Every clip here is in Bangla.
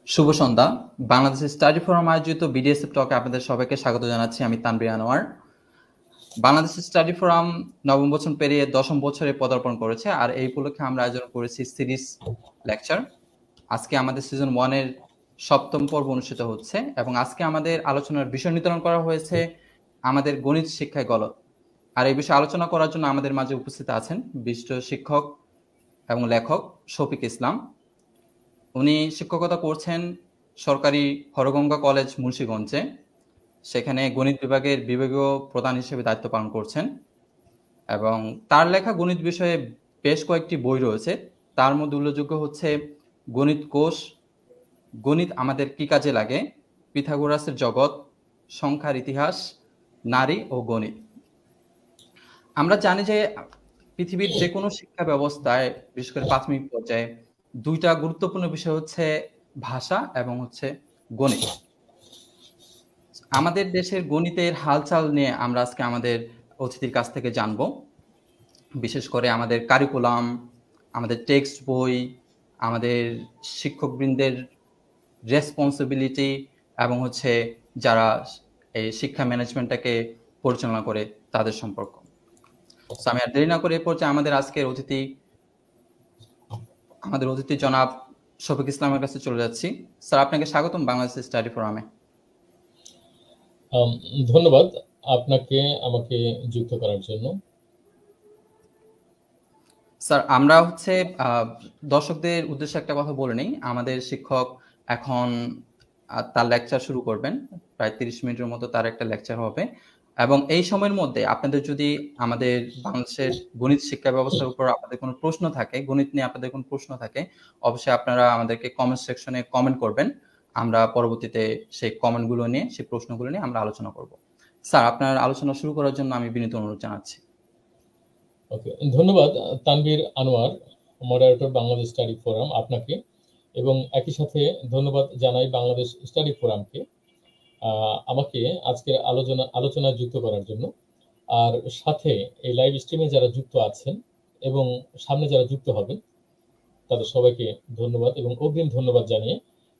শুভ সন্ধ্যা। বাংলাদেশ স্টাডি ফোরাম আয়োজিত বিডিএসএফ টকে আপনাদের সবাইকে স্বাগত জানাচ্ছি। আমি তানভীর আনোয়ার। বাংলাদেশ স্টাডি ফোরাম নবম বছর পেরিয়ে 10ম বছরে পদার্পণ করেছে, আর এই উপলক্ষে আমরা আয়োজন করেছি সিরিজ লেকচার। আজকে আমাদের সিজন 1 এর 7ম পর্ব অনুষ্ঠিত হচ্ছে এবং আজকে আমাদের আলোচনার বিষয় নির্ধারণ করা হয়েছে আমাদের গণিত শিক্ষায় গলত। আর এই বিষয়ে আলোচনা করার জন্য আমাদের মাঝে উপস্থিত আছেন বিশিষ্ট শিক্ষক এবং লেখক শফিক ইসলাম। উনি শিক্ষকতা করছেন সরকারি হরগঙ্গা কলেজ মুন্সিগঞ্জে। সেখানে গণিত বিভাগের বিভাগীয় প্রধান হিসেবে দায়িত্ব পালন করছেন এবং তার লেখা গণিত বিষয়ে বেশ কয়েকটি বই রয়েছে। তার মধ্যে উল্লেখযোগ্য হচ্ছে গণিত কোষ, গণিত আমাদের কি কাজে লাগে, পিথাগোরাসের জগৎ, সংখ্যার ইতিহাস, নারী ও গণিত। আমরা জানি যে পৃথিবীর যে কোনো শিক্ষা ব্যবস্থায় বিশেষ করে প্রাথমিক পর্যায়ে দুইটা গুরুত্বপূর্ণ বিষয় হচ্ছে ভাষা এবং হচ্ছে গণিত। আমাদের দেশের গণিতের হালচাল নিয়ে আমরা আজকে আমাদের অতিথির কাছ থেকে জানব। বিশেষ করে আমাদের কারিকুলাম, আমাদের টেক্সট বই, আমাদের শিক্ষকবৃন্দের রেসপন্সিবিলিটি এবং হচ্ছে যারা এই শিক্ষা ম্যানেজমেন্টটাকে পরিচালনা করে তাদের সম্পর্ক। আমি আর দেরি না করে এই পর্যায়ে আমাদের অতিথি জনাব শফিক ইসলামের কাছে চলে যাচ্ছি। স্যার, আপনাকে স্বাগতম বাংলাদেশ স্টাডি ফোরামে। ধন্যবাদ আপনাকে আমাকে যুক্ত করার জন্য। স্যার, আমরা হচ্ছে দর্শকদের উদ্দেশ্যে একটা কথা বলে নিই। আমাদের শিক্ষক এখন তার লেকচার শুরু করবেন, প্রায় 30 মিনিটের মতো তার একটা লেকচার হবে এবং এই সময়ের মধ্যে আপনাদের যদি আমাদের বাংলাদেশের গণিত শিক্ষা ব্যবস্থার উপর আপনাদের কোনো প্রশ্ন থাকে, গণিত নিয়ে আপনাদের কোনো প্রশ্ন থাকে, অবশ্যই আপনারা আমাদেরকে কমেন্ট সেকশনে কমেন্ট করবেন। আমরা পরবর্তীতে সেই কমেন্টগুলো নিয়ে, সেই প্রশ্নগুলো নিয়ে আমরা আলোচনা করব। স্যার, আপনার আলোচনা শুরু করার জন্য আমি বিনীত অনুরোধ জানাচ্ছি। ওকে, ধন্যবাদ Tanvir Anwar, moderator Bangladesh study forum, আপনাকে, এবং একই সাথে ধন্যবাদ জানাই বাংলাদেশ স্টাডি ফোরামকে আমাকে আজকের আলোচনায় যুক্ত করার জন্য। আর সাথে এই লাইভ স্ট্রিমে যারা যুক্ত আছেন এবং সামনে যারা যুক্ত হবেন তাদের সবাইকে ধন্যবাদ এবং অগ্রিম ধন্যবাদ জানিয়ে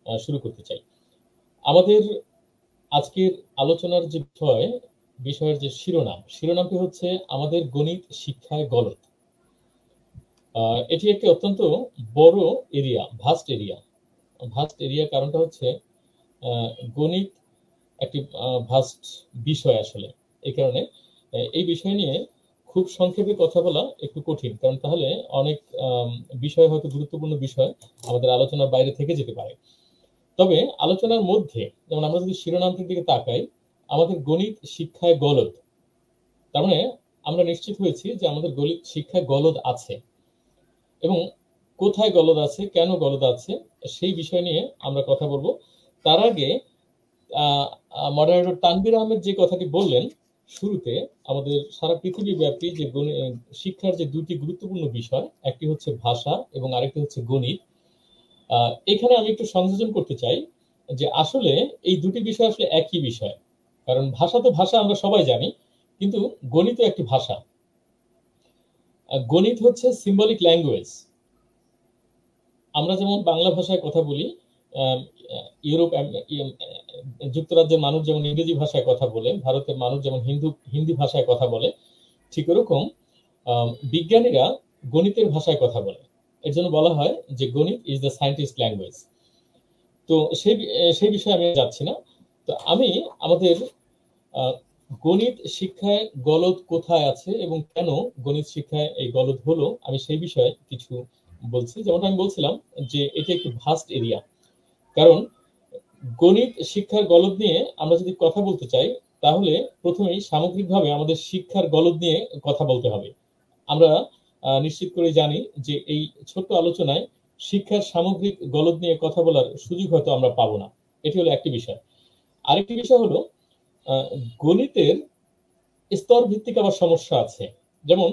শুরু করতে চাই। আমাদের আজকের আলোচনার যে বিষয়ের যে শিরোনামটি হচ্ছে আমাদের গণিত শিক্ষায় গলত। এটি একটি অত্যন্ত বড় এরিয়া, ভাস্ট এরিয়া। কারণটা হচ্ছে গণিত একটি ভাস্ট বিষয় আসলে। এই কারণে এই বিষয় নিয়ে খুব সংক্ষেপে কথা বলা একটু কঠিন, কারণ তাহলে অনেক বিষয়, হয়তো গুরুত্বপূর্ণ বিষয়, আমাদের আলোচনার বাইরে থেকে যেতে পারে। তবে আলোচনার মধ্যে, যেমন আমরা যদি শিরোনামটির দিকে তাকাই, আমাদের গণিত শিক্ষায় গলদ, তার মানে আমরা নিশ্চিত হয়েছি যে আমাদের গণিত শিক্ষায় গলদ আছে, এবং কোথায় গলদ আছে, কেন গলদ আছে, সেই বিষয় নিয়ে আমরা কথা বলবো। তার আগে মডারেটর তানভীর আহমেদ যে কথাটি বললেন শুরুতে, আমাদের সারা পৃথিবীব্যাপী যে শিক্ষার যে দুটি গুরুত্বপূর্ণ বিষয়, একটি হচ্ছে ভাষা এবং আরেকটি হচ্ছে গণিত। এখানে আমি একটু সংযোজন করতে চাই যে আসলে এই দুটি বিষয় আসলে একই বিষয়। কারণ ভাষা তো ভাষা, আমরা সবাই জানি, কিন্তু গণিত একটি ভাষা। গণিত হচ্ছে সিম্বলিক ল্যাঙ্গুয়েজ। আমরা যেমন বাংলা ভাষায় কথা বলি, ইউরোপ যুক্তরাজ্যের মানুষ যেমন ইংরেজি ভাষায় কথা বলে, ভারতের মানুষ যেমন হিন্দি ভাষায় কথা বলে, ঠিক ওরকম বিজ্ঞানীরা গণিতের ভাষায় কথা বলে। এর জন্য বলা হয় যে গণিত ইজ দ্য সায়েন্টিস্ট ল্যাঙ্গুয়েজ। তো সেই বিষয়ে আমি যাচ্ছি না। তো আমি আমাদের গণিত শিক্ষায় গলদ কোথায় আছে এবং কেন গণিত শিক্ষায় এই গলদ হলো, আমি সেই বিষয়ে কিছু বলছি। যেমন আমি বলছিলাম যে এটি একটি ভাস্ট এরিয়া। কারণ গণিত শিক্ষার গলদ নিয়ে আমরা যদি কথা বলতে চাই, তাহলে প্রথমেই সামগ্রিকভাবে আমাদের শিক্ষার গলদ নিয়ে কথা বলতে হবে। আমরা নিশ্চিত করে জানি যে এই ছোট্ট আলোচনায় শিক্ষার সামগ্রিক গলদ নিয়ে কথা বলার সুযোগ হয়তো আমরা পাবো না। এটি হলো একটি বিষয়। আরেকটি বিষয় হলো গণিতের স্তর ভিত্তিক আবার সমস্যা আছে। যেমন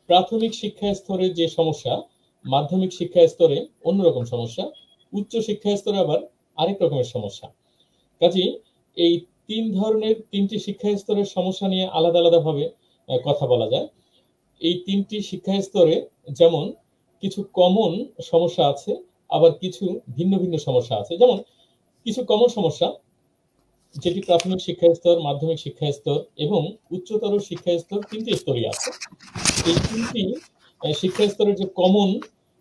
প্রাথমিক শিক্ষা স্তরে যে সমস্যা, মাধ্যমিক শিক্ষা স্তরে অন্যরকম সমস্যা, উচ্চ শিক্ষা স্তরে আবার আরেক রকমের সমস্যা। কাজেই এই তিনটি শিক্ষা স্তরের সমস্যা নিয়ে আলাদা আলাদা ভাবে কথা বলা যায়। এই তিনটি শিক্ষা স্তরে যেমন কিছু কমন সমস্যা আছে, আবার কিছু ভিন্ন ভিন্ন সমস্যা আছে। যেমন কিছু কমন সমস্যা, যেটি প্রাথমিক শিক্ষা স্তর, মাধ্যমিক শিক্ষা স্তর এবং উচ্চতর শিক্ষা স্তর, তিনটি স্তরই আছে। এই তিনটি শিক্ষা স্তরের যে কমন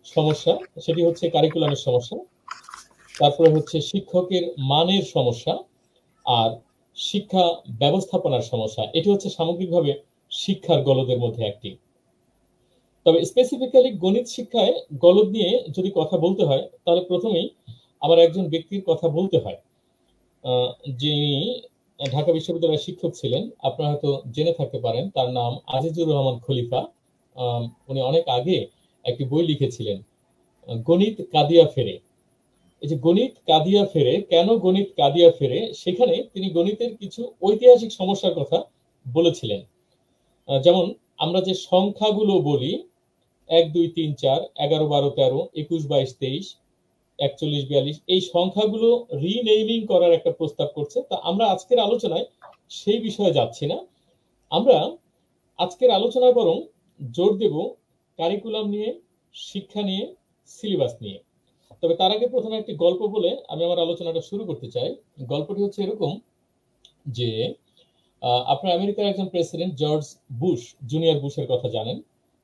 সমস্যা সেটি হচ্ছে কারিকুলামের সমস্যা, তারপরে হচ্ছে শিক্ষকের মানের সমস্যা, আর শিক্ষা ব্যবস্থাপনার সমস্যা। এটি হচ্ছে সামগ্রিকভাবে শিক্ষার গলদের মধ্যে একটি। তবে স্পেসিফিক্যালি গণিত শিক্ষায় গলদ নিয়ে যদি কথা বলতে হয়, তাহলে প্রথমেই আমার একজন ব্যক্তির কথা বলতে হয়, যিনি ঢাকা বিশ্ববিদ্যালয়ের শিক্ষক ছিলেন। আপনারা হয়তো জেনে থাকতে পারেন, তার নাম আজিজুর রহমান খলিফা। উনি অনেক আগে একটি বই লিখেছিলেন, গণিত কাদিয়া ফেরে। এই যে গণিত কাদিয়া ফেরে, কেন গণিত কাদিয়া ফেরে, সেখানে তিনি গণিতের কিছু ঐতিহাসিক সমস্যার কথা বলেছিলেন। যেমন আমরা যে সংখ্যাগুলো বলি, 1 2 3 4 11 12 13 21 22 23 41 42, এই সংখ্যাগুলো রিনেমিং করার একটা প্রস্তাব করছে। তা আমরা আজকের আলোচনায় সেই বিষয়ে যাচ্ছি না। আমরা আজকের আলোচনায় বরং জোর দেব কারিকুলাম নিয়ে, শিক্ষা নিয়ে, সিলেবাস নিয়ে। তবে তার আগে প্রথমে একটি গল্প বলে আমি আমার আলোচনাটা শুরু করতে চাই। গল্পটি হচ্ছে এরকম যে আপনার আমেরিকার একজন প্রেসিডেন্ট জর্জ বুশ, জুনিয়র বুশের কথা জানেন।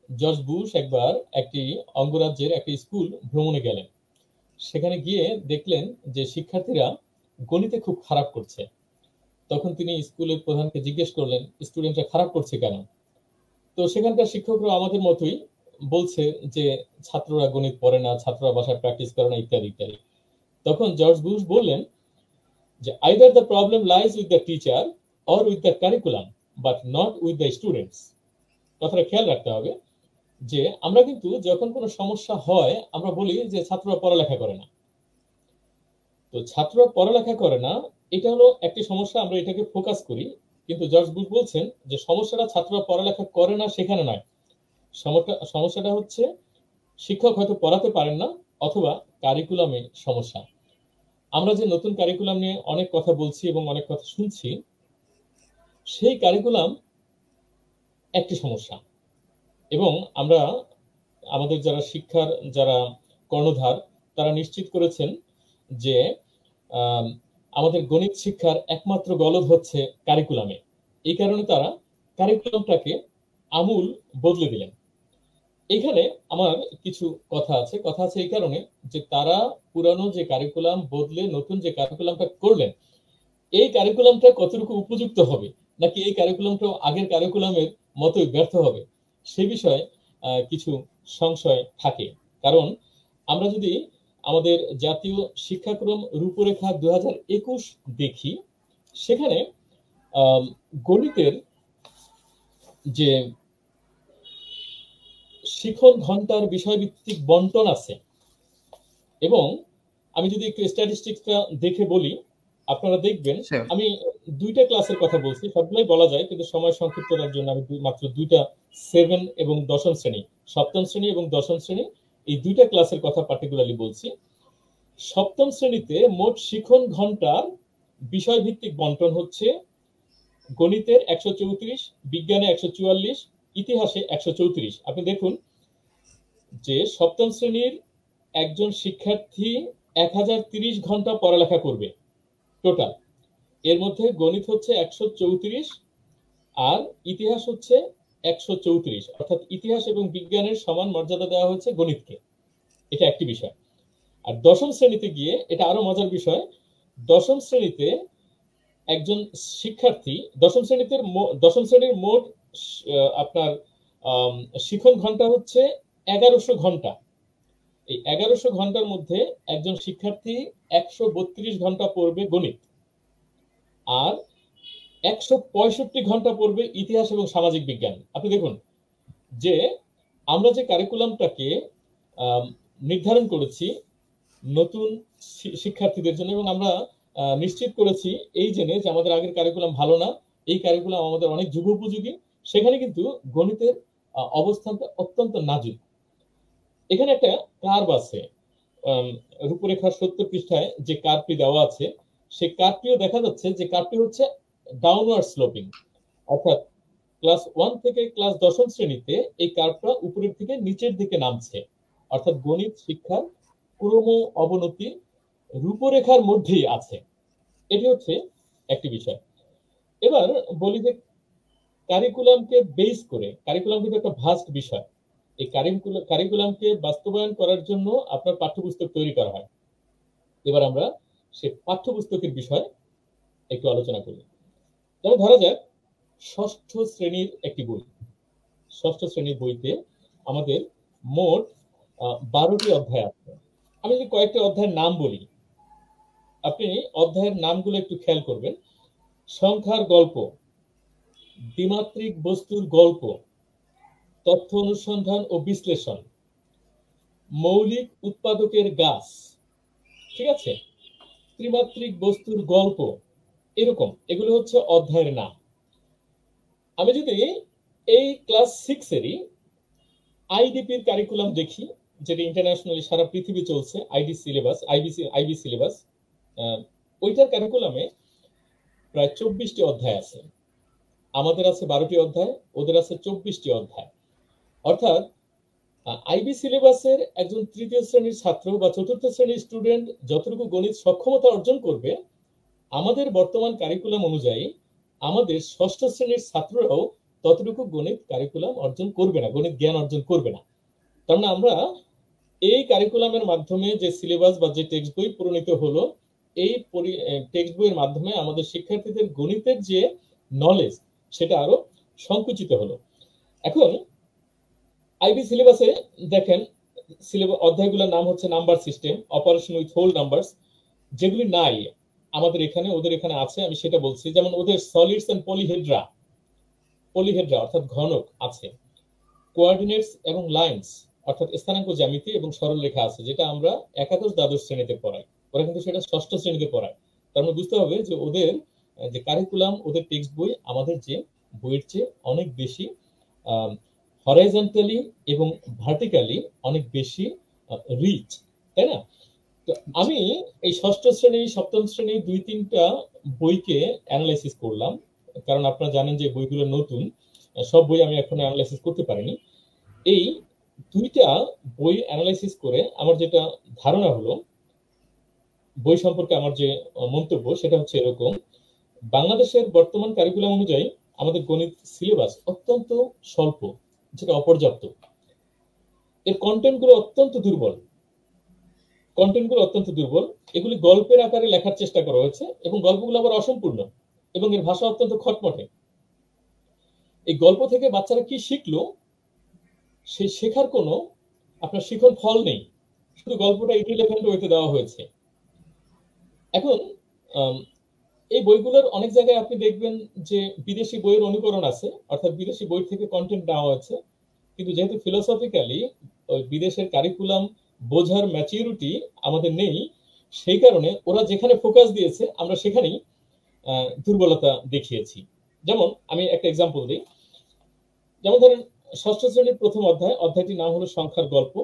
জর্জ বুশ একবার একটি অঙ্গরাজ্যের একটি স্কুল ভ্রমণে গেলেন। সেখানে গিয়ে দেখলেন যে শিক্ষার্থীরা গণিতে খুব খারাপ করছে। তখন তিনি স্কুলের প্রধানকে জিজ্ঞেস করলেন, স্টুডেন্টরা খারাপ করছে কেন? তো সেখানকার শিক্ষকরা আমাদের মতোই বলছে যে ছাত্ররা গণিত পড়ে না, ছাত্ররা বাসায় প্র্যাকটিস করে না, ইত্যাদি ইত্যাদি। তখন জর্জ বুশ বললেন যে either the problem lies with the teacher or with the curriculum, but not with the students. কথাটা খেয়াল রাখতে হবে যে আমরা কিন্তু যখন কোনো সমস্যা হয় আমরা বলি যে ছাত্ররা পড়ালেখা করে না। তো ছাত্ররা পড়ালেখা করে না, এটা হলো একটি সমস্যা, আমরা এটাকে ফোকাস করি। কিন্তু জর্জ বুশ বলছেন যে সমস্যাটা ছাত্ররা পড়ালেখা করে না সেখানে নয়, সমস্যাটা হচ্ছে শিক্ষক হয়তো পড়াতে পারেন না, অথবা কারিকুলামে সমস্যা। আমরা যে নতুন কারিকুলাম নিয়ে অনেক কথা বলছি এবং অনেক কথা শুনছি, সেই কারিকুলাম একটি সমস্যা। এবং আমরা আমাদের যারা শিক্ষার যারা কর্ণধার, তারা নিশ্চিত করেছেন যে আমাদের গণিত শিক্ষার একমাত্র গলদ হচ্ছে কারিকুলামে। এই কারণে তারা কারিকুলামটাকে আমূল বদলে দিলেন। এখানে আমার কিছু কথা আছে এই কারণে যে তারা পুরানো যে কারিকুলাম বদলে নতুন যে কারিকুলামটা করলেন, এই কারিকুলামটা কতটুকু উপযুক্ত হবে, নাকি এই কারিকুলামটা আগের কারিকুলামের মতোই ব্যর্থ হবে, সে বিষয়ে কিছু সংশয় থাকে। কারণ আমরা যদি আমাদের জাতীয় শিক্ষাক্রম রূপরেখা 2021 দেখি, সেখানে গণিতের যে শিখন ঘন্টার বিষয়ভিত্তিক বন্টন আছে, এবং আমি যদি একটু স্ট্যাটিস্টিক্সটা দেখে বলি, আপনারা দেখবেন আমি দুইটা ক্লাসের কথা বলছি, সবগুলোই বলা যায় কিন্তু সময় সংক্ষিপ্ততার জন্য আমি মাত্র দুইটা 7 এবং দশম শ্রেণী, সপ্তম শ্রেণী এবং দশম শ্রেণী, এই দুইটা ক্লাসের কথা পার্টিকুলারলি বলছি। সপ্তম শ্রেণীতে মোট শিখন ঘন্টার বিষয়ভিত্তিক বন্টন হচ্ছে গণিতের 134, বিজ্ঞানে 144, ইতিহাসে 134। আপনি দেখুন যে সপ্তম শ্রেণীর একজন শিক্ষার্থী 1030 ঘন্টা পড়ালেখা করবে টোটাল। এর মধ্যে গণিত হচ্ছে 134 আর ইতিহাস হচ্ছে 134, অর্থাৎ ইতিহাস এবং বিজ্ঞানের সমান মর্যাদা দেওয়া হয়েছে গণিতকে। এটা একটি বিষয়। আর দশম শ্রেণীতে গিয়ে এটা আরো মজার বিষয়, দশম শ্রেণীতে একজন শিক্ষার্থী দশম শ্রেণীর মোট আপনার শিখন ঘন্টা হচ্ছে 1100 ঘন্টা। এই 1100 ঘন্টার মধ্যে একজন শিক্ষার্থী 132 ঘন্টা পড়বে গণিত, আর 165 ঘন্টা পড়বে ইতিহাস এবং সামাজিক বিজ্ঞান। আপনি দেখুন যে আমরা যে কারিকুলামটাকে নির্ধারণ করেছি নতুন শিক্ষার্থীদের জন্য, এবং আমরা নিশ্চিত করেছি এই জেনে যে আমাদের আগের কারিকুলাম ভালো না, এই কারিকুলাম আমাদের অনেক যুগোপযোগী, সেখানে কিন্তু গণিতের অবস্থানটা অত্যন্ত নাজুক। এখানে একটা কার্ভ আছে, রূপরেখার 70 পৃষ্ঠায় যে কার্ভটি দেওয়া আছে, সেই কার্ভটিও দেখা যাচ্ছে যে কার্ভটি হচ্ছে ডাউনওয়ার্ড স্লোপিং, অর্থাৎ ক্লাস 1 থেকে ক্লাস দশম শ্রেণীতে এই কার্ভটা উপরের থেকে নিচের দিকে নামছে। অর্থাৎ গণিত শিক্ষার ক্রম অবনতি রূপরেখার মধ্যেই আছে। এটি হচ্ছে একটি বিষয়। এবার বলি যে কারিকুলামকে বেস করে, কারিকুলাম কিন্তু একটা ভাস্ট বিষয়, এই কারিকুলামকে বাস্তবায়ন করার জন্য আপনার পাঠ্যপুস্তক তৈরি করা হয়। এবার আমরা সে পাঠ্যপুস্তকের বিষয় একটু আলোচনা করি। যেমন ধরা যাক ষষ্ঠ শ্রেণীর একটি বই, ষষ্ঠ শ্রেণীর বইতে আমাদের মোট 12টি অধ্যায় আছে। আমি যদি কয়েকটি অধ্যায়ের নাম বলি, আপনি অধ্যায়ের নামগুলো একটু খেয়াল করবেন। সংখ্যার গল্প, দ্বিমাত্রিক বস্তুর গল্প, তথ্য অনুসন্ধান ও বিশ্লেষণ, মৌলিক উৎপাদকের গাছ, ঠিক আছে, ত্রিমাত্রিক বস্তুর গল্প, এরকম এগুলো হচ্ছে অধ্যায়ের নাম। আমি যদি এই ক্লাস 6-এরই আইডিপির কারিকুলাম দেখি, যেটা ইন্টারন্যাশনালি সারা পৃথিবী চলছে, আইবি সিলেবাস, ওইটার কারিকুলামে প্রায় 24টি অধ্যায় আছে। আমাদের আছে 12টি অধ্যায়, ওদের আছে 24টি অধ্যায়। অর্থাৎ আইবি সিলেবাসের একজন তৃতীয় শ্রেণীর ছাত্র বা চতুর্থ শ্রেণীর স্টুডেন্ট যতটুকু গণিত সক্ষমতা অর্জন করবে, আমাদের বর্তমান কারিকুলাম অনুযায়ী আমাদের ষষ্ঠ শ্রেণীর ছাত্ররাও ততটুকু গণিত কারিকুলাম অর্জন করবে না, গণিত জ্ঞান অর্জন করবে না। তার মানে আমরা এই কারিকুলামের মাধ্যমে যে সিলেবাস বা যে টেক্সট বই প্রণীত হলো, এই টেক্সট বইয়ের মাধ্যমে আমাদের শিক্ষার্থীদের গণিতের যে নলেজ সেটা আরো সংকুচিত হলো। এখন আইবি সিলেবাসে দেখেন অধ্যায়গুলোর নাম হচ্ছে number system, operation with whole numbers, যেগুলি নাই আমাদের এখানে, ওদের এখানে আছে, আমি সেটা বলছি। যেমন ওদের সলিডস এন্ড পলিহেড্রা অর্থাৎ ঘনক আছে, কোঅর্ডিনেটস এবং লাইনস অর্থাৎ স্থানাঙ্ক জ্যামিতি এবং সরলরেখা আছে, যেটা আমরা একাদশ দ্বাদশ শ্রেণীতে পড়াই। ওরা কিন্তু সেটা ষষ্ঠ শ্রেণীতে পড়ায়। তার মানে বুঝতে হবে যে ওদের যে কারিকুলাম, ওদের টেক্সট বই আমাদের যে বইয়ের চেয়ে অনেক বেশি হরাইজন্টালি এবং ভার্টিক্যালি অনেক বেশি রিচ, তাই না? তো আমি এই ষষ্ঠ শ্রেণী, সপ্তম শ্রেণী 2-3টা বইকে অ্যানালাইসিস করলাম, কারণ আপনারা জানেন যে বইগুলো নতুন, সব বই আমি এখনো অ্যানালাইসিস করতে পারিনি। এই 2টা বই অ্যানালাইসিস করে আমার যেটা ধারণা হলো, বই সম্পর্কে আমার যে মন্তব্য সেটা হচ্ছে এরকম: বাংলাদেশের বর্তমান কারিকুলাম অনুযায়ী আমাদের গণিত সিলেবাস অত্যন্ত স্বল্প, যেটা অপর্যাপ্ত। এর কন্টেন্টগুলো অত্যন্ত দুর্বল, এগুলি গল্পের আকারে লেখার চেষ্টা করা হয়েছে এবং গল্পগুলো আবার অসম্পূর্ণ এবং এর ভাষা অত্যন্ত খটমটে। এই গল্প থেকে বাচ্চারা কি শিখলো, সেই শেখার কোনো আপনার শিখন ফল নেই, শুধু গল্পটা ইররিলেভেন্ট ওয়েতে দেওয়া হয়েছে। এখন এই বইগুলোর অনেক জায়গায় আপনি দেখবেন যে বিদেশি বইয়ের অনুকরণ আছে, অর্থাৎ বিদেশি বই থেকে কন্টেন্ট নেওয়া হয়েছে, কিন্তু যেহেতু ফিলোসফিক্যালি বিদেশের কারিকুলাম বোঝার ম্যাচিউরিটি আমাদের নেই, সেই কারণে ওরা যেখানে ফোকাস দিয়েছে আমরা সেখানেই দুর্বলতা দেখিয়েছি। যেমন আমি একটা এক্সাম্পল দিই। যেমন ধরেন ষষ্ঠ শ্রেণীর প্রথম অধ্যায়টির নাম হলো সংখ্যার গল্প।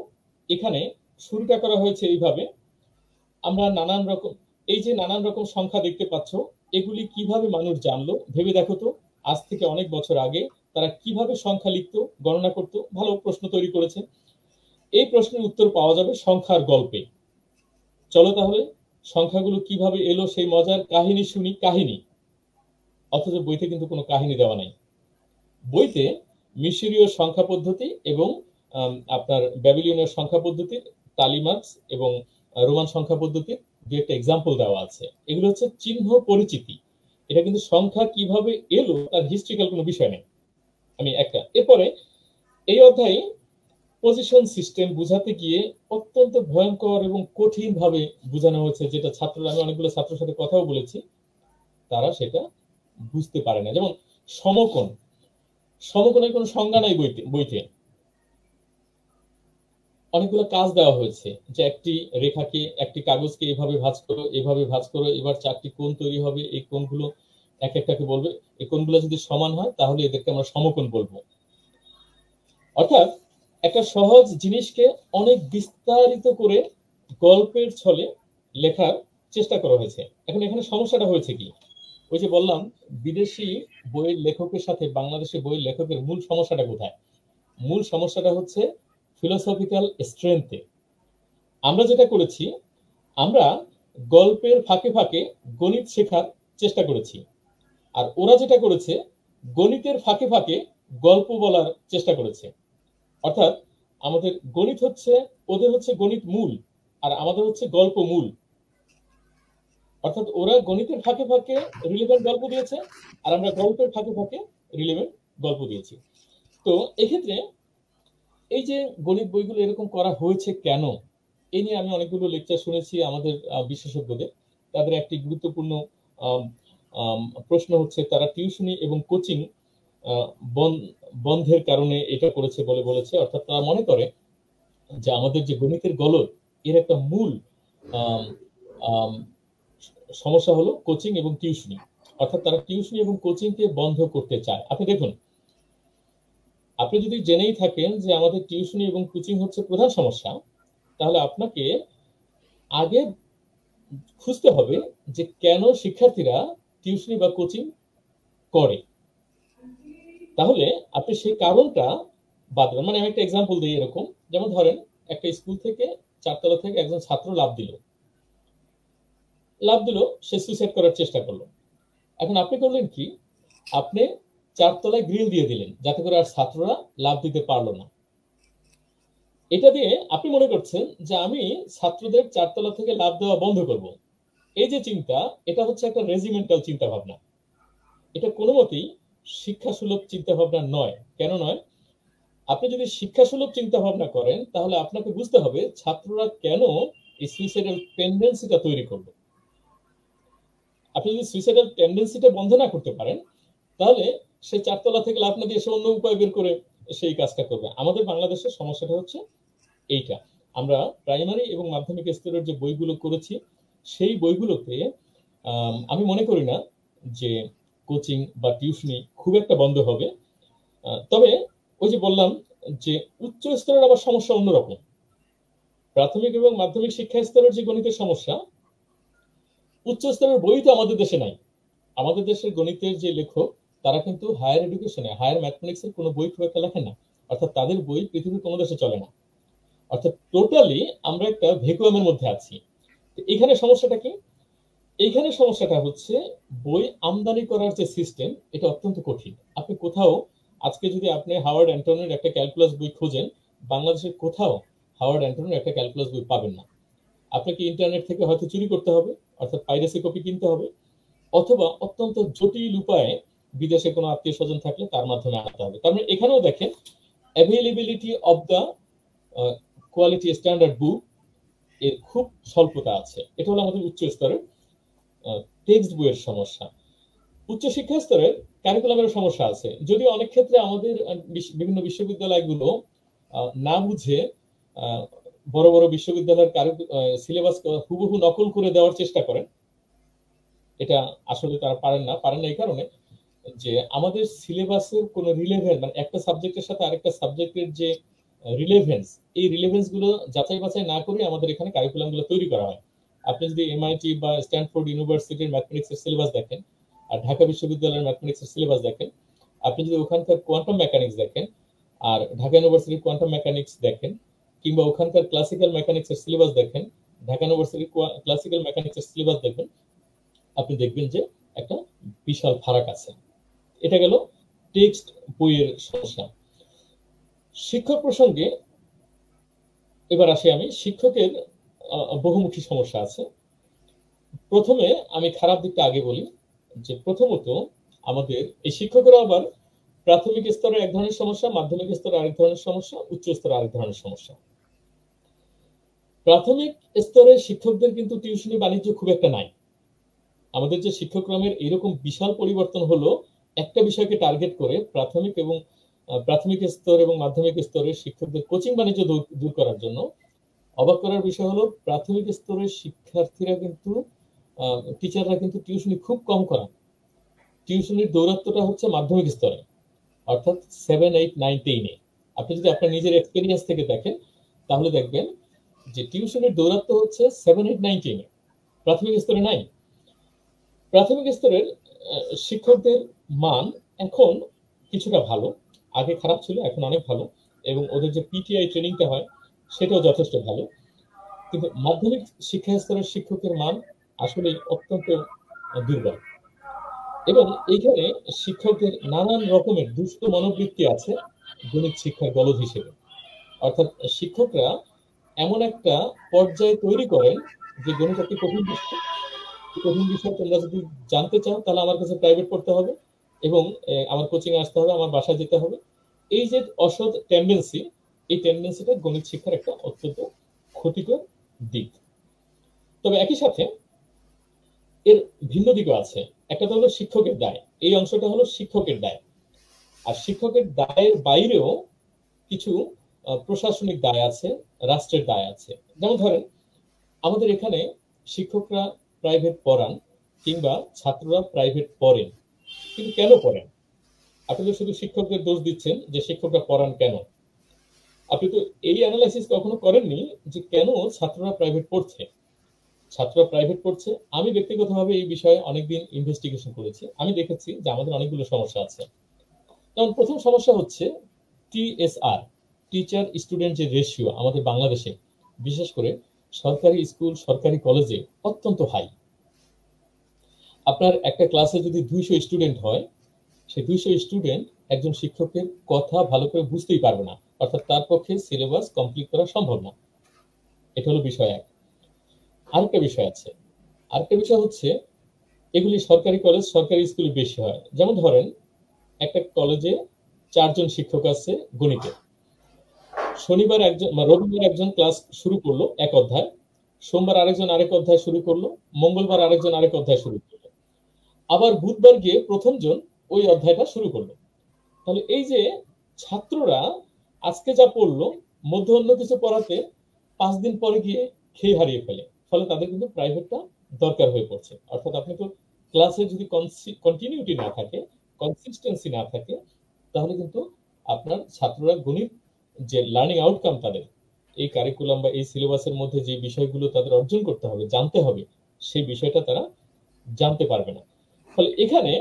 এখানে শুরুটা করা হয়েছে এইভাবে: আমরা নানান রকম সংখ্যা দেখতে পাচ্ছ, এগুলি কিভাবে মানুষ জানলো ভেবে দেখো তো, আজ থেকে অনেক বছর আগে তারা কিভাবে সংখ্যা লিখতো, গণনা করতো। ভালো প্রশ্ন তৈরি করেছে। এই প্রশ্নের উত্তর পাওয়া যাবে সংখ্যার গল্পে। চলো তাহলে সংখ্যাগুলো কিভাবে এলো সেই মজার কাহিনী শুনি। অথচ বইতে কিন্তু কোনো কাহিনী দেওয়া নাই। বইতে মিশরীয় সংখ্যা পদ্ধতি এবং আপনার ব্যাবিলনীয় সংখ্যা পদ্ধতির, টালিমার্কস এবং রোমান সংখ্যা পদ্ধতির দু একটা এক্সাম্পল দেওয়া আছে। এগুলো হচ্ছে চিহ্ন পরিচিতি। এটা কিন্তু সংখ্যা কিভাবে এলো তার হিস্ট্রিক্যাল কোনো বিষয় নেই। এরপরে এই অধ্যায়ে পজিশন সিস্টেম বুঝাতে গিয়ে অত্যন্ত ভয়ঙ্কর এবং কঠিন ভাবে বোঝানো হয়েছে, যেটা ছাত্ররা, আমি অনেকগুলো ছাত্রের সাথে কথাও বলেছি, তারা সেটা বুঝতে পারে না। যেমন সমকোণের কোনো সংজ্ঞা নাই বইতে। অনেকগুলো কাজ দেওয়া হয়েছে যে একটি কাগজকে এভাবে ভাঁজ করো, এবার 4টি কোণ তৈরি হবে, এই কোণগুলো এক একটাকে বলবে, এই কোণগুলো যদি সমান হয় তাহলে এদেরকে আমরা সমকোণ বলবো। অর্থাৎ একটা সহজ জিনিসকে অনেক বিস্তারিত করে গল্পের ছলে লেখার চেষ্টা করা হয়েছে। এখন এখানে সমস্যাটা হয়েছে কি, ওই যে বললাম বিদেশি বইয়ের লেখকের সাথে বাংলাদেশি বইয়ের লেখকের মূল সমস্যাটা কোথায়? মূল সমস্যাটা হচ্ছে ফিলোসফিক্যাল স্ট্রেংথে। আমরা যেটা করেছি, আমরা গল্পের ফাঁকে ফাঁকে গণিত শেখার চেষ্টা করেছি, আর ওরা যেটা করেছে গণিতের ফাঁকে ফাঁকে গল্প বলার চেষ্টা করেছে। অর্থাৎ আমাদের গণিত হচ্ছে, ওদের হচ্ছে গণিত মূল, আর আমাদের হচ্ছে গল্প মূল। অর্থাৎ ওরা গণিতের ফাঁকে ফাঁকে রিলেভেন্ট গল্প দিয়েছে, আর আমরা গল্পের ফাঁকে ফাঁকে রিলেভেন্ট গল্প দিয়েছি। তো এক্ষেত্রে এই যে গণিত বইগুলো এরকম করা হয়েছে কেন, এই নিয়ে আমি অনেকগুলো লেকচার শুনেছি আমাদের বিশেষজ্ঞদের। তাদের একটি গুরুত্বপূর্ণ প্রশ্ন হচ্ছে তারা টিউশনি এবং কোচিং বন্ধের কারণে এটা করেছে বলে বলেছে। অর্থাৎ তারা মনে করে যে আমাদের যে গণিতের গলদ, এর একটা মূল সমস্যা হলো কোচিং এবং টিউশনি। অর্থাৎ তারা টিউশনি এবং কোচিংকে বন্ধ করতে চায়। আপনি দেখুন, আপনি যদি জেনেই থাকেন যে আমাদের টিউশনি এবং কোচিং হচ্ছে প্রধান সমস্যা, তাহলে আপনাকে আগে খুঁজতে হবে যে কেন শিক্ষার্থীরা টিউশনি বা কোচিং করে। তাহলে আপনি সেই কারণটা বাদবেন। মানে আমি একটা এক্সাম্পল দিই এরকম, যেমন ধরেন একটা স্কুল থেকে 4 তলা থেকে একজন ছাত্র লাফ দিল, সে সুইসাইড করার চেষ্টা করলো। এখন আপনি করলেন কি, আপনি 4 তলায় গ্রিল দিয়ে দিলেন যাতে করে আর ছাত্ররা লাফ দিতে পারলো না। এটা দিয়ে আপনি মনে করছেন যে আমি ছাত্রদের 4 তলা থেকে লাফ দেওয়া বন্ধ করব। এই যে চিন্তা, এটা হচ্ছে একটা রেজিমেন্টাল চিন্তা ভাবনা। এটা কোনো মতেই শিক্ষা সুলভ চিন্তা ভাবনা নয়। কেন নয়? আপনি যদি শিক্ষা সুলভ চিন্তা ভাবনা করেন, তাহলে আপনাকে বুঝতে হবে ছাত্ররা কেন এই সুইসাইডাল টেন্ডেন্সিটা তৈরি করবে। আপনি যদি সুইসাইডাল টেন্ডেন্সিটা বন্ধ না করতে পারেন, তাহলে সে 4 তলা থেকে লাফ না দিয়ে সে অন্য উপায় বের করে সেই কাজটা করবে। আমাদের বাংলাদেশের সমস্যাটা হচ্ছে এইটা। আমরা প্রাইমারি এবং মাধ্যমিক স্তরের যে বইগুলো করেছি, সেই বইগুলোতে আমি মনে করি না যে কোচিং বা টিউশনি খুব একটা বন্ধ হবে। তবে ওই যে বললাম যে উচ্চ স্তরের আবার সমস্যা অন্যরকম। প্রাথমিক এবং মাধ্যমিক শিক্ষা স্তরের যে গণিতের সমস্যা, উচ্চ স্তরের বই তো আমাদের দেশে নাই। আমাদের দেশের গণিতের যে লেখক, তারা কিন্তু হায়ার এডুকেশনে, হায়ার ম্যাথমেটিক্সের কোনো বই খুব একটা লেখেন না। অর্থাৎ তাদের বই পৃথিবীর কোনো দেশে চলে না। অর্থাৎ টোটালি আমরা একটা ভ্যাকুয়ামের মধ্যে আছি। এখানে সমস্যাটা কি? এইখানে সমস্যাটা হচ্ছে বই আমদানি করার যে সিস্টেম, এটা অত্যন্ত কঠিন। আপনি কোথাও আজকে যদি আপনি হাওয়ার্ড অ্যান্টনের একটা ক্যালকুলাস বই খোঁজেন, বাংলাদেশের কোথাও হাওয়ার্ড অ্যান্টনের একটা ক্যালকুলাস বই পাবেন না। আপনাকে ইন্টারনেট থেকে হয়তো চুরি করতে হবে, অর্থাৎ পাইরেসি কপি কিনতে হবে, অথবা অত্যন্ত জটিল উপায়ে বিদেশে কোনো আত্মীয় স্বজন থাকলে তার মাধ্যমে আনতে হবে। তার মানে এখানেও দেখেন availability of the quality standard book এর খুব স্বল্পতা আছে। এটা হলো আমাদের উচ্চ স্তরের টেক্সট বইয়ের সমস্যা। উচ্চশিক্ষা স্তরের কারিকুলামের সমস্যা আছে, যদিও অনেক ক্ষেত্রে আমাদের বিভিন্ন বিশ্ববিদ্যালয়গুলো না বুঝে বড় বড় বিশ্ববিদ্যালয়ের সিলেবাস হুবহু নকল করে দেওয়ার চেষ্টা করেন। এটা আসলে তারা পারেন না এই কারণে যে আমাদের সিলেবাসের কোনো রিলেভেন্স, মানে একটা সাবজেক্টের সাথে আরেকটা সাবজেক্টের যে রিলেভেন্স, এই রিলেভেন্স গুলো যাচাই বাছাই না করে আমাদের এখানে কারিকুলাম গুলো তৈরি করা হয়। আপনি যদি এমআইটি বা স্ট্যানফোর্ড ইউনিভার্সিটির ম্যাথমেটিক্সের সিলেবাস দেখেন, আর ঢাকা বিশ্ববিদ্যালয়ের ম্যাথমেটিক্সের সিলেবাস দেখেন, আপনি যদি ওখানকার কোয়ান্টাম মেকানিক্স দেখেন, আর ঢাকা ইউনিভার্সিটির কোয়ান্টাম মেকানিক্স দেখেন, কিংবা ওখানকার ক্লাসিক্যাল মেকানিক্সের সিলেবাস দেখেন, ঢাকা ইউনিভার্সিটির ক্লাসিক্যাল মেকানিক্সের সিলেবাস দেখবেন, আপনি দেখবেন যে একটা বিশাল ফারাক আছে। এটা গেল টেক্সট বইয়ের সমস্যা। শিক্ষক প্রসঙ্গে এবার আসি আমি। শিক্ষকের বহুমুখী সমস্যা আছে। প্রথমে আমি খারাপ দিকটা আগে বলি, যে প্রথমত আমাদের এই শিক্ষকেরা আবার প্রাথমিক স্তরে এক ধরনের সমস্যা, মাধ্যমিক স্তরে আরেক ধরনের সমস্যা, উচ্চ স্তরে আরেক ধরনের সমস্যা। প্রাথমিক স্তরে শিক্ষকদের কিন্তু টিউশনি বাণিজ্য খুব একটা নাই। আমাদের যে শিক্ষাক্রমের এরকম বিশাল পরিবর্তন হলো একটা বিষয়কে টার্গেট করে প্রাথমিক স্তর এবং মাধ্যমিক স্তরের শিক্ষকদের কোচিং বাণিজ্য দূর করার জন্য। অবাক করার বিষয় হলো প্রাথমিক স্তরের শিক্ষার্থীরা কিন্তু টিচাররা কিন্তু টিউশনি খুব কম করান। টিউশনির দৌরাত্মটা হচ্ছে মাধ্যমিক স্তরে, অর্থাৎ 7, 8, 9, 10-এ। আপনি যদি আপনার নিজের এক্সপেরিয়েন্স থেকে দেখেন, তাহলে দেখবেন যে টিউশনির দৌরাত্ম হচ্ছে 7, 8, 9, 10-এ, প্রাথমিক স্তরে নাই। প্রাথমিক স্তরের শিক্ষকদের মান এখন কিছুটা ভালো, আগে খারাপ ছিল, এখন অনেক ভালো। এবং ওদের যে পিটিআই ট্রেনিংটা হয় সেটাও যথেষ্ট ভালো। কিন্তু মাধ্যমিক শিক্ষা স্তরের শিক্ষকের মান আসলে অত্যন্ত দুর্বল, এবং এইখানে শিক্ষকদের নানান রকমের দুষ্ট মনোবৃত্তি আছে গণিত শিক্ষার গলদ হিসেবে। অর্থাৎ শিক্ষকরা এমন একটা পর্যায়ে তৈরি করেন যে গণিত একটি কঠিন বিষয়, কঠিন বিষয় তোমরা যদি জানতে চাও তাহলে আমার কাছে প্রাইভেট পড়তে হবে এবং আমার কোচিং আসতে হবে, আমার বাসায় যেতে হবে। এই যে অসৎ টেন্ডেন্সি, এই টেন্ডেন্সিটা গণিত শিক্ষার একটা অত্যন্ত ক্ষতিকর দিক। তবে একই সাথে এর ভিন্ন দিকও আছে। একটা তো হলো শিক্ষকের দায়, এই অংশটা হলো শিক্ষকের দায়। আর শিক্ষকের দায়ের বাইরেও কিছু প্রশাসনিক দায় আছে, রাষ্ট্রের দায় আছে। যেমন ধরেন আমাদের এখানে শিক্ষকরা প্রাইভেট পড়ান কিংবা ছাত্ররা প্রাইভেট পড়েন, কিন্তু কেন পড়েন? আপনি তো শুধু শিক্ষকদের দোষ দিচ্ছেন যে শিক্ষকরা পড়ান কেন। আপনি তো এই অ্যানালাইসিস কখনো করেননি যে কেন ছাত্ররা প্রাইভেট পড়ছে। ছাত্ররা প্রাইভেট পড়ছে, আমি ব্যক্তিগতভাবে এই বিষয়ে অনেকদিন ইনভেস্টিগেশন করেছি। আমি দেখেছি যে আমাদের অনেকগুলো সমস্যা আছে। যেমন প্রথম সমস্যা হচ্ছে টিএসআর, টিচার স্টুডেন্ট যে রেশিও আমাদের বাংলাদেশে, বিশেষ করে সরকারি স্কুল সরকারি কলেজে অত্যন্ত হাই। আপনার একটা ক্লাসে যদি 200 স্টুডেন্ট হয়, সেই 200 স্টুডেন্ট একজন শিক্ষকের কথা ভালো করে বুঝতেই পারবে না, অর্থাৎ তার পক্ষে সিলেবাস কমপ্লিট করা সম্ভব না। এটা হলো বিষয় এক। আরেকটা বিষয় আছে, আরেকটা বিষয় হচ্ছে এগুলি সরকারি কলেজ সরকারি স্কুলে বেশি হয়। যেমন ধরেন একটা কলেজে 4 জন শিক্ষক আছে গণিতে, শনিবার একজন রবিবার একজন ক্লাস শুরু করলো এক অধ্যায়, সোমবার আরেকজন আরেক অধ্যায় শুরু করলো, মঙ্গলবার আরেকজন আরেক অধ্যায় শুরু করলো, আবার বুধবার গিয়ে প্রথম জন ওই অধ্যায়টা শুরু করলো। তাহলে এই যে ছাত্ররা আজকে যা পড়লো, মধ্যে অন্য কিছু পড়াতে 5 দিন পরে গিয়ে খেয়ে হারিয়ে ফেলে, ফলে তাদের কিন্তু প্রাইভেটটা দরকার হয়ে পড়ছে। অর্থাৎ আপনি তো ক্লাসে যদি কন্টিনিউটি না থাকে, কনসিস্টেন্সি না থাকে, তাহলে কিন্তু আপনার ছাত্ররা গণিত যে লার্নিং আউটকাম তাদের এই কারিকুলাম বা এই সিলেবাসের মধ্যে যে বিষয়গুলো তাদের অর্জন করতে হবে, জানতে হবে, সেই বিষয়টা তারা জানতে পারবে না। ফলে এখানে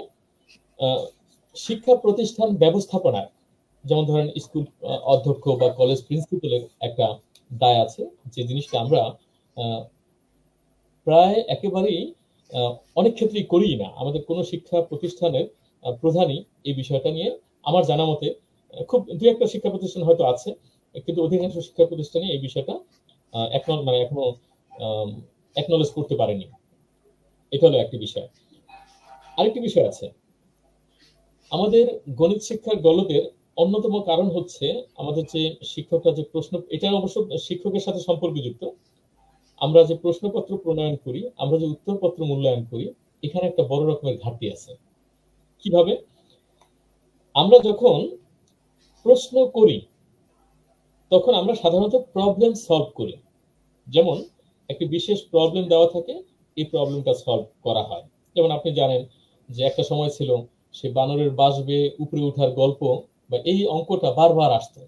শিক্ষা প্রতিষ্ঠান ব্যবস্থাপনার, যেমন ধরেন স্কুল অধ্যক্ষ বা কলেজ প্রিন্সিপালের একটা দায় আছে, যে জিনিসটা আমরা প্রায় একেবারেই অনেক ক্ষেত্রেই করি না। আমাদের কোনো শিক্ষা প্রতিষ্ঠানের প্রধানই এই বিষয়টা নিয়ে আমার জানা মতে, খুব দু একটা শিক্ষা প্রতিষ্ঠান হয়তো আছে, কিন্তু অধিকাংশ শিক্ষা প্রতিষ্ঠানে এই বিষয়টা এখনো একনলেজ করতে পারেনি। এটা হলো একটি বিষয়। আরেকটি বিষয় আছে, আমাদের গণিত শিক্ষার গলদের অন্যতম কারণ হচ্ছে আমাদের যে শিক্ষকরা যে প্রশ্ন, এটা অবশ্য শিক্ষকের সাথে সম্পর্কযুক্ত, আমরা যে প্রশ্নপত্র প্রণয়ন করি, আমরা যে উত্তরপত্র মূল্যায়ন করি, এখানে একটা বড় রকমের ঘাটতি আছে। কিভাবে? আমরা যখন প্রশ্ন করি তখন আমরা সাধারণত প্রবলেম সলভ করি। যেমন একটি বিশেষ প্রবলেম দেওয়া থাকে, এই প্রবলেমটা সলভ করা হয়। যেমন আপনি জানেন যে একটা সময় ছিল সে বানরের বাঁশ বেয়ে উপরে ওঠার গল্প বা এই অঙ্কটা বারবার আসতো।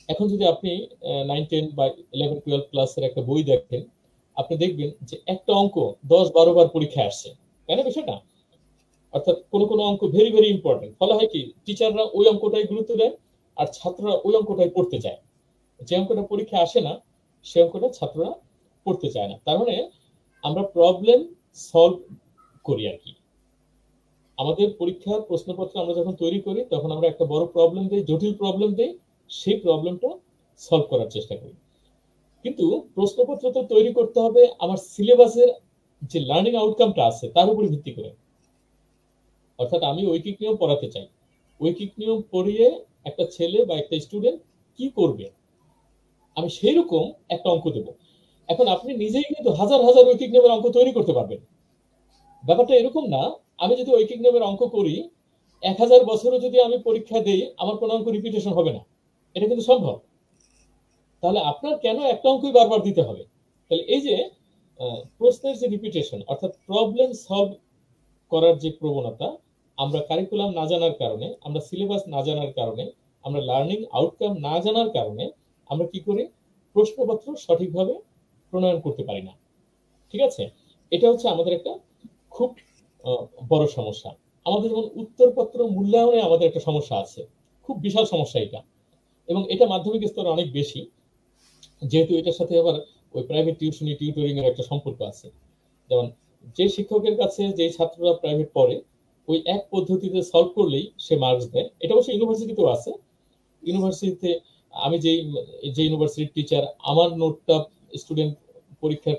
এখন যদি আপনি 9, 10 বা 11, 12 ক্লাসের একটা বই দেখেন, আপনি দেখবেন যে একটা অঙ্ক 10-12 বার পরীক্ষায় আসছে, তাই না বিষয়টা? অর্থাৎ কোনো কোনো অঙ্ক ভেরি ভেরি ইম্পর্টেন্ট। ফলে হয় কি, টিচাররা ওই অঙ্কটাই গুরুত্ব দেয় আর ছাত্ররা ওই অঙ্কটাই পড়তে চায়। যে অঙ্কটা পরীক্ষায় আসে না সে অঙ্কটা ছাত্ররা পড়তে চায় না। তার মানে আমরা প্রবলেম সলভ করি আর কি। আমাদের পরীক্ষার প্রশ্নপত্র আমরা যখন তৈরি করি তখন আমরা একটা বড় প্রবলেম দিই, জটিল প্রবলেম দিই, সেই প্রবলেমটা সলভ করার চেষ্টা করি। কিন্তু প্রশ্নপত্র তো তৈরি করতে হবে আমার সিলেবাসের যে লার্নিং আউটকামটা আছে তার উপর ভিত্তি করে। অর্থাৎ আমি ঐকিক নিয়ম পড়াতে চাই, ঐকিক নিয়ম পড়িয়ে একটা ছেলে বা একটা স্টুডেন্ট কি করবে, আমি সেই রকম একটা অঙ্ক দেব। এখন আপনি নিজেই কিন্তু হাজার হাজার ঐকিক নিয়মের অঙ্ক তৈরি করতে পারবেন। ব্যাপারটা এরকম না, আমি যদি ঐকিক নিয়মের অঙ্ক করি 1000 বছরও যদি আমি পরীক্ষা দেই, আমার কোনো অঙ্ক রিপিটেশন হবে না। এটা কিন্তু সম্ভব। তাহলে আপনার কেন একটা অঙ্কই বারবার দিতে হবে? তাহলে এই যে প্রশ্নের যে রিপিটেশন, অর্থাৎ প্রবলেম সলভ করার যে প্রবণতা, আমরা কারিকুলাম না জানার কারণে, আমরা সিলেবাস না জানার কারণে, আমরা লার্নিং আউটকাম না জানার কারণে আমরা কি করি, প্রশ্নপত্র সঠিকভাবে প্রণয়ন করতে পারি না। ঠিক আছে, এটা হচ্ছে আমাদের একটা খুব বড় সমস্যা। আমাদের যেমন উত্তরপত্র মূল্যায়নে আমাদের একটা সমস্যা আছে, খুব বিশাল সমস্যা এটা। এবং এটা মাধ্যমিক স্তরে অনেক বেশি, যেহেতু এটার সাথে আবার ওই প্রাইভেট টিউশনি টিউটরিং এর একটা সম্পর্ক আছে। যেমন যে শিক্ষকের কাছে যে ছাত্ররা প্রাইভেট পড়ে ওই এক পদ্ধতিতে সলভ করলেই সে মার্কস দেয়। এটা অবশ্য ইউনিভার্সিটিতেও আছে। ইউনিভার্সিটিতে আমি যে ইউনিভার্সিটির টিচার, আমার নোটটা স্টুডেন্ট পরীক্ষার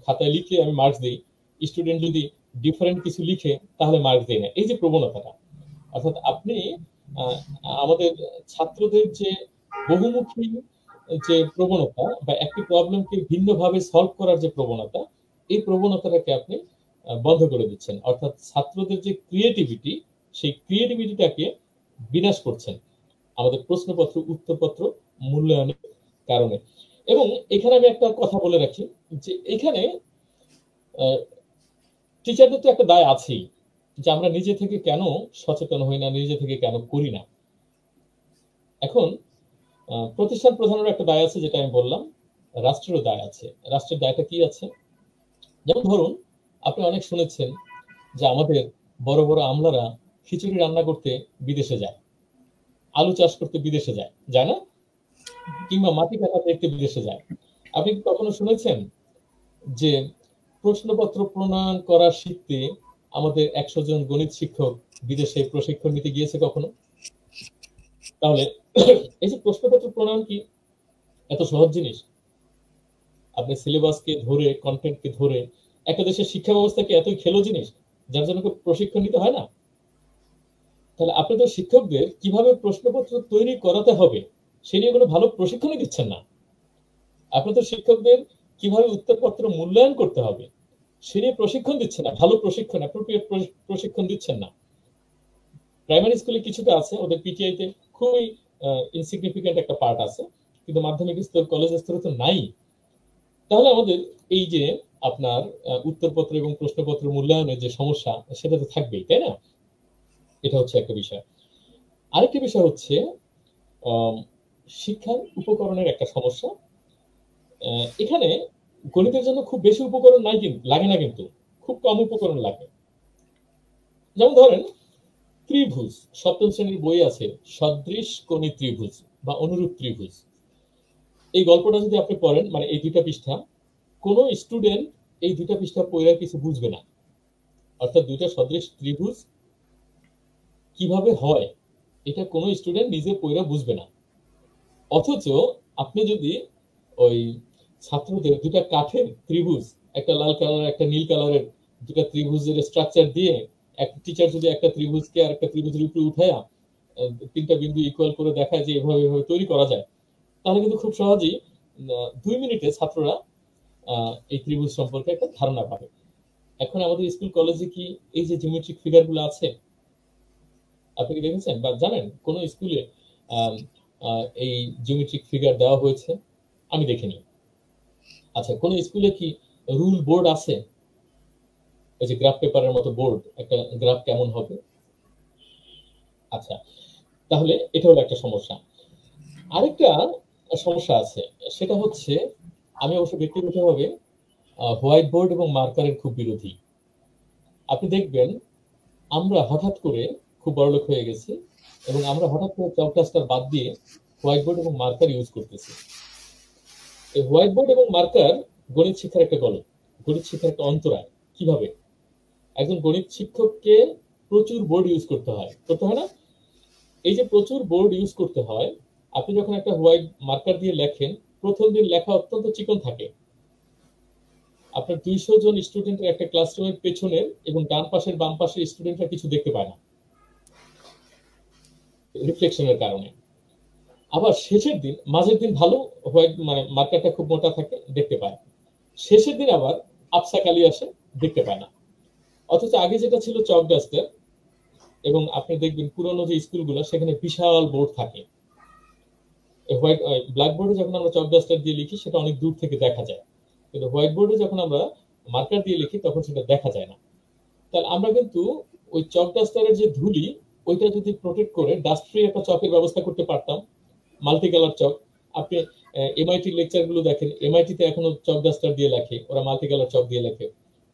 খাতায় লিখে আমি মার্কস দিই, স্টুডেন্ট যদি ডিফারেন্ট কিছু লিখে তাহলে মার্কস দেয় না। এই যে প্রবণতাটা, অর্থাৎ আপনি আমাদের ছাত্রদের যে বহুমুখী যে প্রবণতা বা একটি প্রবলেমকে ভিন্নভাবে সলভ করার যে প্রবণতা, এই প্রবণতাটাকে আপনি বন্ধ করে দিচ্ছেন। অর্থাৎ ছাত্রদের যে ক্রিয়েটিভিটি, সেই ক্রিয়েটিভিটিটাকে বিনাশ করছেন আমাদের প্রশ্নপত্র উত্তরপত্র মূল্যায়নের কারণে। এবং এখানে আমি একটা কথা বলে রাখি যে এখানে টিচারদের তো একটা দায় আছেই, যে আমরা নিজে থেকে কেন সচেতন হই না, নিজে থেকে কেন করি না। এখন প্রতিষ্ঠান প্রধানের একটা দায় আছে, যেটা আমি বললাম, রাষ্ট্রেরও দায় আছে। রাষ্ট্রের দায়টা কি আছে? যেমন ধরুন, আপনি অনেক শুনেছেন যে আমাদের বড় বড় আমলারা খিচুড়ি রান্না করতে বিদেশে যায়, আলু চাষ করতে বিদেশে যায়, যায় না? কিংবা মাটি কাটা দেখতে বিদেশে যায়। আপনি কি কখনো শুনেছেন যে প্রশ্নপত্র প্রণয়ন করা শিখতে আমাদের 100 জন গণিত শিক্ষক বিদেশে প্রশিক্ষণ নিতে গিয়েছে কখনো? তাহলে এই যে প্রশ্নপত্র প্রণয়ন কি এত সহজ জিনিস? আপনি সিলেবাসকে ধরে, কন্টেন্টকে ধরে একটা দেশের শিক্ষা ব্যবস্থাকে এতই খেলো জিনিস যার জন্য প্রশিক্ষণ নিতে হয় না? তাহলে আপনি তো শিক্ষকদের কিভাবে প্রশ্নপত্র তৈরি করাতে হবে সে নিয়ে কোনো ভালো প্রশিক্ষণই দিচ্ছেন না। আপনি তো শিক্ষকদের কিভাবে উত্তরপত্র মূল্যায়ন করতে হবে সে নিয়ে প্রশিক্ষণ দিচ্ছেন না, ভালো প্রশিক্ষণ, অ্যাপ্রোপ্রিয়েট প্রশিক্ষণ দিচ্ছেন না। প্রাইমারি স্কুলে কিছুটা আছে, ওদের পিটিআই তে খুবই ইনসিগনিফিকেন্ট একটা পার্ট আছে, কিন্তু মাধ্যমিক স্তর, কলেজ স্তরে তো নাই। তাহলে আমাদের এই যে আপনার উত্তরপত্র এবং প্রশ্নপত্র মূল্যায়নের যে সমস্যা, সেটা তো থাকবেই, তাই না? এটা হচ্ছে একটা বিষয়। আরেকটি বিষয় হচ্ছে শিক্ষার উপকরণের একটা সমস্যা। এখানে গণিতের জন্য খুব বেশি উপকরণ নাই, কিন্তু লাগে না, কিন্তু খুব কম উপকরণ লাগে। যেমন ধরেন ত্রিভুজ, সপ্তম শ্রেণীর বই আছে সদৃশ কোণী ত্রিভুজ বা অনুরূপ ত্রিভুজ। এই গল্পটা যদি আপনি পড়েন, মানে এই দুইটা পৃষ্ঠা, কোনো স্টুডেন্ট এই দুইটা পৃষ্ঠা পড়ে কিছু বুঝবে না। অর্থাৎ দুইটা সদৃশ ত্রিভুজ কিভাবে হয় এটা কোনো স্টুডেন্ট নিজে পড়ে বুঝবে না। অথচ আপনি যদি ওই ছাত্রদের দুটা কাঠের ত্রিভুজ, একটা লাল কালার একটা নীল কালারের দুটা ত্রিভুজের স্ট্রাকচার দিয়ে, এক টিচার যদি একটা ত্রিভুজকে আর একটা ত্রিভুজের উপরে উঠায়া তিনটা বিন্দু ইকুয়াল করে দেখায় যে এভাবে এভাবে তৈরি করা যায়, তাহলে কিন্তু খুব সহজেই 2 মিনিটে ছাত্ররা এই ত্রিভুজ সম্পর্কে একটা ধারণা পাবে। এখন আমাদের স্কুল কলেজে কি এই যে জিওমেট্রিক ফিগার গুলো আছে, আপনি কি দেখেছেন বা জানেন কোন স্কুলে এই জিওমেট্রিক ফিগার দেওয়া হয়েছে? আমি দেখিনি। আচ্ছা, কোন স্কুলে কি রুল বোর্ড আছে? এই যে গ্রাফ পেপারের মতো বোর্ড, একটা গ্রাফ কেমন হবে? আচ্ছা, তাহলে এটা হলো একটা সমস্যা। আরেকটা সমস্যা আছে, সেটা হচ্ছে আমি অবশ্য ব্যক্তিগতভাবে হোয়াইট বোর্ড এবং মার্কারের খুব বিরোধী। আপনি দেখবেন আমরা হঠাৎ করে খুব বড়লোক হয়ে গেছি এবং আমরা হঠাৎ করে চক ডাস্টার বাদ দিয়ে হোয়াইট বোর্ড এবং মার্কার ইউজ করতেছি। এই হোয়াইট বোর্ড এবং মার্কার গণিত শিক্ষার একটা গলদ, গণিত শিক্ষার একটা অন্তরায়। কিভাবে? একজন গণিত শিক্ষককে প্রচুর বোর্ড ইউজ করতে হয় না? এই যে প্রচুর বোর্ড ইউজ করতে হয়, আপনি যখন একটা হোয়াইট মার্কার দিয়ে লেখেন, প্রথম দিন লেখা অত্যন্ত চিকন থাকে। আপনার 200 জন স্টুডেন্টের একটা ক্লাসরুমের পেছনের এবং ডান পাশের বাম পাশের স্টুডেন্টরা কিছু দেখতে পায় না রিফ্লেকশনের কারণে। আবার শেষের দিন, মাঝের দিন ভালো, হোয়াইট মানে মার্কারটা খুব মোটা থাকে, দেখতে পায়। শেষের দিন আবার আবসা কালি আসে, দেখতে পায় না। অথচ আগে যেটা ছিল চক ডাস্টার, এবং আপনি দেখবেন পুরোনো যে স্কুলগুলো সেখানে বিশাল বোর্ড থাকে। হোয়াইট ব্ল্যাক বোর্ডে যখন আমরা চক ডাস্টার দিয়ে লিখি সেটা অনেক দূর থেকে দেখা যায়, কিন্তু হোয়াইট বোর্ডে যখন আমরা মার্কার দিয়ে লিখি তখন সেটা দেখা যায় না। তাহলে আমরা কিন্তু ওই চক ডাস্টারের যে ধুলি, ওইটা যদি প্রোটেক্ট করে ডাস্ট ফ্রি একটা চকের ব্যবস্থা করতে পারতাম, মাল্টি কালার চক। আপনি এমআইটি লেকচার গুলো দেখেন, এমআইটি তে এখনো চক ডাস্টার দিয়ে লেখে, ওরা মাল্টি কালার চক দিয়ে লেখে,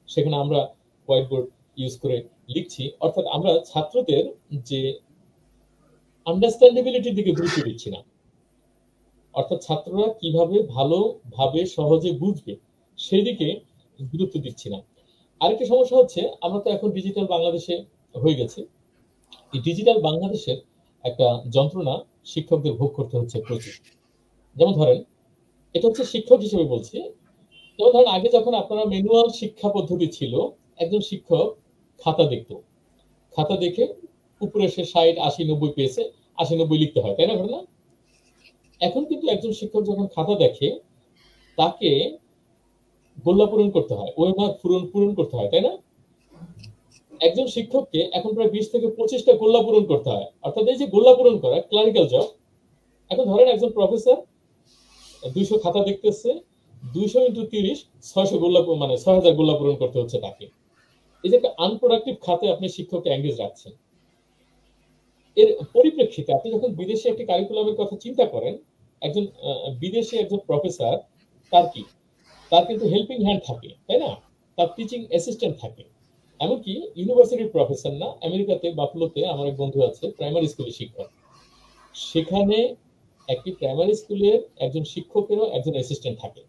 সেখানে আমরা হোয়াইট বোর্ড ইউজ করে লিখছি। অর্থাৎ আমরা ছাত্রদের যে আন্ডারস্ট্যান্ডেবিলিটির দিকে গুরুত্ব দিচ্ছি না। অর্থাৎ ছাত্ররা কিভাবে ভালোভাবে সহজে বুঝবে সেদিকে গুরুত্ব দিচ্ছি না। আরেকটা সমস্যা হচ্ছে, আমরা তো এখন ডিজিটাল বাংলাদেশে হয়ে গেছে। এই ডিজিটাল বাংলাদেশের একটা যন্ত্রণা শিক্ষকদের ভোগ করতে হচ্ছে প্রচুর। যেমন ধরেন, এটা হচ্ছে শিক্ষক হিসেবে বলছি, যেমন ধরেন আগে যখন আপনারা ম্যানুয়াল শিক্ষা পদ্ধতি ছিল, একজন শিক্ষক খাতা দেখতো, খাতা দেখে উপরে সে 60, 80, 90 পেয়েছে, 80, 90 লিখতে হয়, তাই না ঘটনা? এখন কিন্তু একজন শিক্ষক যখন খাতা দেখে, তাকে গোল্লা পূরণ করতে হয়, ওয়েমার্ক পূরণ করতে হয়, তাই না? একজন শিক্ষককে এখন প্রায় 20 থেকে 25টা গোল্লা পূরণ করতে হয়। অর্থাৎ এই যে গোল্লা পূরণ করা ক্লারিক্যাল জব। এখন ধরেন একজন প্রফেসর 200 খাতা দেখতেছে, 200 × 30, 600 গোল্লা, মানে 6000 গোল্লা পূরণ করতে হচ্ছে তাকে। এই যে একটা আনপ্রোডাক্টিভ খাতে আপনি শিক্ষককে এঙ্গেজ রাখছেন। এর পরিপ্রেক্ষিতে আপনি যখন বিদেশে একটি কারিকুলামের কথা চিন্তা করেন, একজন বিদেশে একজন প্রফেসর, তার কিন্তু হেল্পিং হ্যান্ড থাকে, তাই না? তার টিচিং অ্যাসিস্ট্যান্ট থাকে। এমনকি ইউনিভার্সিটির প্রফেসর না, আমেরিকাতে বাফলোতে আমার এক বন্ধু আছে, প্রাইমারি স্কুলের শিক্ষক। সেখানে একটি প্রাইমারি স্কুলের একজন শিক্ষকেরও একজন অ্যাসিস্ট্যান্ট থাকে।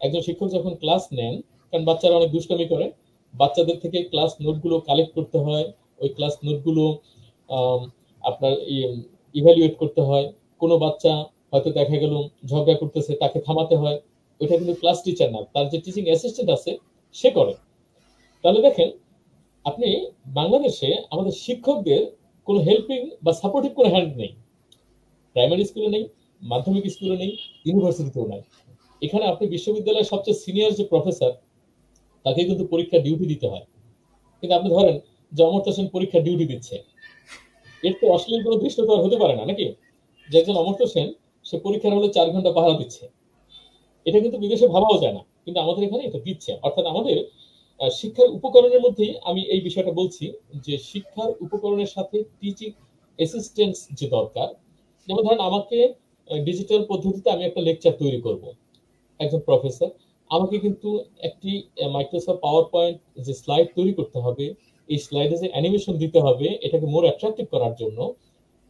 একজন শিক্ষক যখন ক্লাস নেন, কারণ বাচ্চারা অনেক দুষ্টামি করে, বাচ্চাদের থেকে ক্লাস নোটগুলো কালেক্ট করতে হয়, ওই ক্লাস নোটগুলো আপনার ইভ্যালুয়েট করতে হয়। কোনো বাচ্চা হয়তো দেখা গেল ঝগড়া করতেছে, তাকে থামাতে হয়। ওইটা কিন্তু ক্লাস টিচার না, তার যে টিচিং অ্যাসিস্ট্যান্ট আছে সে করে। তাহলে দেখেন, আপনি বাংলাদেশে আমাদের শিক্ষকদের কোনো হেল্পিং বা সাপোর্টিভ কোনো হ্যান্ড নেই। প্রাইমারি স্কুলে নেই, মাধ্যমিক স্কুলে নেই, ইউনিভার্সিটিতেও নাই। এখানে আপনি বিশ্ববিদ্যালয়ের সবচেয়ে সিনিয়র যে প্রফেসর, তাকে কিন্তু পরীক্ষা ডিউটি দিতে হয়। কিন্তু আপনি ধরেন যে অমর্ত্য সেন পরীক্ষা ডিউটি দিচ্ছে, এর তো অশ্লীল কোনো দৃশ্য তো আর হতে পারে না, নাকি? যে একজন অমর্ত্য সেন সে পরীক্ষার হলে 4 ঘন্টা পাহারা দিচ্ছে। এটা কিন্তু বিদেশে ভাবাও যায় না, কিন্তু আমাদের এখানে এটা দিচ্ছে। অর্থাৎ আমাদের শিক্ষার উপকরণের মধ্যেই আমি এই বিষয়টা বলছি, যে শিক্ষার উপকরণের সাথে টিচিং অ্যাসিস্ট্যান্স যে দরকার। যেমন ধরেন আমাকে ডিজিটাল পদ্ধতিতে আমি একটা লেকচার তৈরি করব, একজন প্রফেসর, আমাকে কিন্তু একটি মাইক্রোসফট পাওয়ার পয়েন্ট যে স্লাইড তৈরি করতে হবে, এই স্লাইডে যে অ্যানিমেশন দিতে হবে এটাকে মোর অ্যাট্রাকটিভ করার জন্য,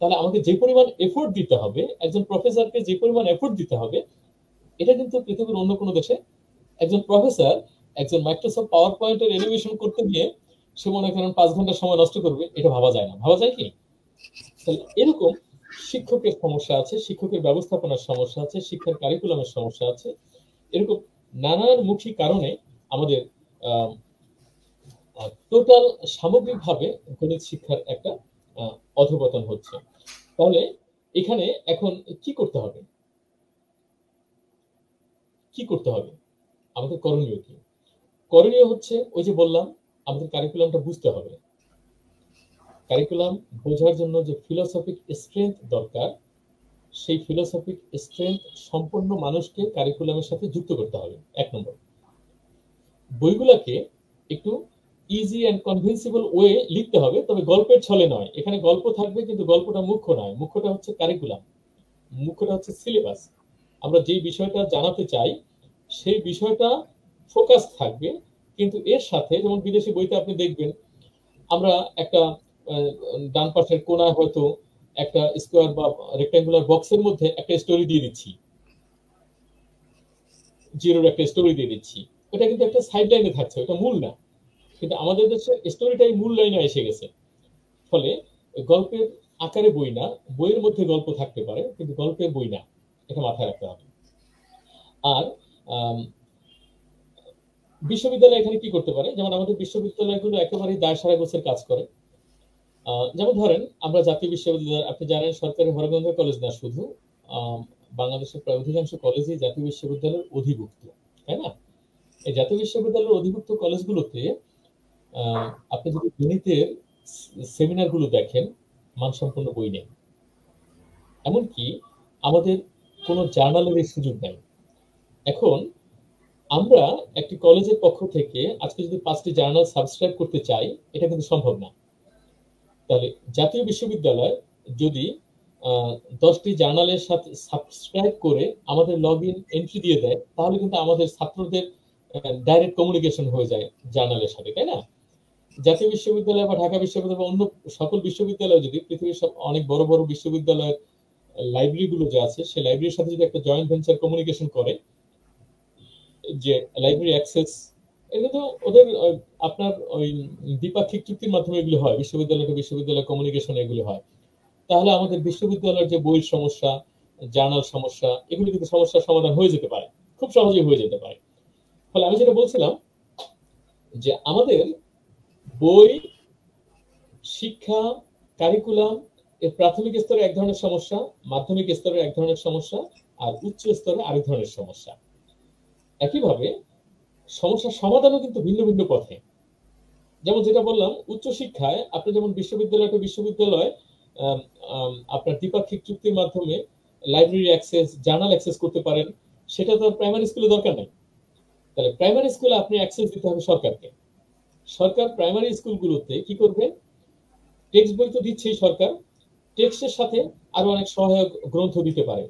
তাহলে আমাকে যে পরিমাণ এফোর্ট দিতে হবে, একজন প্রফেসরকে যে পরিমাণ এফোর্ট দিতে হবে, এটা কিন্তু পৃথিবীর অন্য কোনো দেশে একজন প্রফেসর একজন মাইক্রোসফট পাওয়ার পয়েন্টের অ্যানিমেশন করতে গিয়ে সে মনে করেন 5 ঘন্টা সময় নষ্ট করবে, এটা ভাবা যায় না। ভাবা যায় কি? তাহলে এরকম শিক্ষকের সমস্যা আছে, শিক্ষকের ব্যবস্থাপনার সমস্যা আছে, শিক্ষার কারিকুলামের সমস্যা আছে। এরকম নানানমুখী কারণে আমাদের টোটাল সামগ্রিকভাবে গণিত শিক্ষার একটা অধঃপতন হচ্ছে। তাহলে এখানে এখন কি করতে হবে? আমাদের করণীয় কি? করণীয় হচ্ছে ওই যে বললাম, আমাদের কারিকুলামটা বুঝতে হবে। কারিকুলাম বোঝার জন্য যে ফিলোসফিক স্ট্রেংথ দরকার, সেই ফিলোসফিক স্ট্রেংথ সম্পন্ন মানুষকে কারিকুলামের সাথে যুক্ত করতে হবে। 1 নম্বর, বইগুলাকে একটু ইজি অ্যান্ড কনভিন্সিবল ওয়ে লিখতে হবে, তবে গল্পের ছলে নয়। এখানে গল্প থাকবে কিন্তু গল্পটা মুখ্য নয়, মুখ্যটা হচ্ছে কারিকুলাম, মুখ্যটা হচ্ছে সিলেবাস। আমরা যে বিষয়টা জানাতে চাই সেই বিষয়টা ফোকাস থাকবে, কিন্তু এর সাথে, যেমন বিদেশি বইতে আপনি দেখবেন, আমরা একটা ডান পাশের কোনায় হয়তো একটা স্কোয়ার বা রেক্ট্যাঙ্গুলার বক্সের মধ্যে একটা স্টোরি দিয়ে দিচ্ছি, জিরোর একটা স্টোরি দিয়ে দিচ্ছি, ওটা কিন্তু একটা সাইড লাইনে থাকছে, ওটা মূল না। কিন্তু আমাদের দেশে স্টোরিটাই মূল লাইনে এসে গেছে। ফলে গল্পের আকারে বই না, বইয়ের মধ্যে গল্প থাকতে পারে কিন্তু গল্পের বই না, এটা মাথায় রাখতে হবে। আর বিশ্ববিদ্যালয় এখানে কি করতে পারে? যেমন আমাদের বিশ্ববিদ্যালয়গুলো একেবারেই দায় সারা গোছের কাজ করে। যেমন ধরেন আমরা জাতীয় বিশ্ববিদ্যালয়, আপনি জানেন সরকারি হরগঙ্গা কলেজ না শুধু, বাংলাদেশের প্রায় অধিকাংশ কলেজই জাতীয় বিশ্ববিদ্যালয়ের অধিভুক্ত, তাই না? এই জাতীয় বিশ্ববিদ্যালয়ের অধিভুক্ত কলেজগুলোতে আপনি যদি গণিতের সেমিনারগুলো দেখেন, মানসম্পন্ন বই নেই। এমনকি আমাদের কোনো জার্নালের সুযোগ নেই। এখন আমরা একটি কলেজের পক্ষ থেকে আজকে যদি 5টি জার্নাল সাবস্ক্রাইব করতে চাই, এটা কিন্তু সম্ভব না। তাহলে জাতীয় বিশ্ববিদ্যালয় যদি 10টি জার্নালের সাথে সাবস্ক্রাইব করে আমাদের লগ ইন এন্ট্রি দিয়ে দেয়, তাহলে কিন্তু আমাদের ছাত্রদের ডাইরেক্ট কমিউনিকেশন হয়ে যায় জার্নালের সাথে, তাই না? জাতীয় বিশ্ববিদ্যালয় বা ঢাকা বিশ্ববিদ্যালয় বা অন্য সকল বিশ্ববিদ্যালয় যদি পৃথিবীর সব অনেক বড় বড় বিশ্ববিদ্যালয়ের লাইব্রেরি গুলো যে আছে সেই লাইব্রেরির সাথে যদি একটা জয়েন্ট ভেঞ্চার কমিউনিকেশন করে, যে লাইব্রেরি অ্যাক্সেস, এগুলো তো ওদের আপনার ওই দ্বিপাক্ষিক চুক্তির মাধ্যমে এগুলো হয়, বিশ্ববিদ্যালয় টু বিশ্ববিদ্যালয় কমিউনিকেশন এগুলো হয়। তাহলে আমাদের বিশ্ববিদ্যালয়ের যে বইয়ের সমস্যা, জার্নাল সমস্যা, এগুলো কিন্তু সমস্যার সমাধান হয়ে যেতে পারে, খুব সহজেই হয়ে যেতে পারে। ফলে আমি যেটা বলছিলাম যে আমাদের বই, শিক্ষা, কারিকুলাম এর প্রাথমিক স্তরে এক ধরনের সমস্যা, মাধ্যমিক স্তরে এক ধরনের সমস্যা, আর উচ্চ স্তরে আরেক ধরনের সমস্যা। একইভাবে সমস্যার সমাধানও কিন্তু ভিন্ন ভিন্ন পথে। যেমন যেটা বললাম, উচ্চ শিক্ষায় আপনি যেমন বিশ্ববিদ্যালয় টু বিশ্ববিদ্যালয় আপনার দ্বিপাক্ষিক চুক্তির মাধ্যমে লাইব্রেরি অ্যাক্সেস, জার্নাল অ্যাক্সেস করতে পারেন, সেটা তো প্রাইমারি স্কুলে দরকার নেই। তাহলে প্রাইমারি স্কুলে আপনি অ্যাক্সেস দিতে হবে সরকারকে। সরকার প্রাইমারি স্কুলগুলোতে কি করবে, টেক্সট বই তো দিচ্ছেই সরকার, টেক্সটের সাথে আরো অনেক সহায়ক গ্রন্থ দিতে পারে,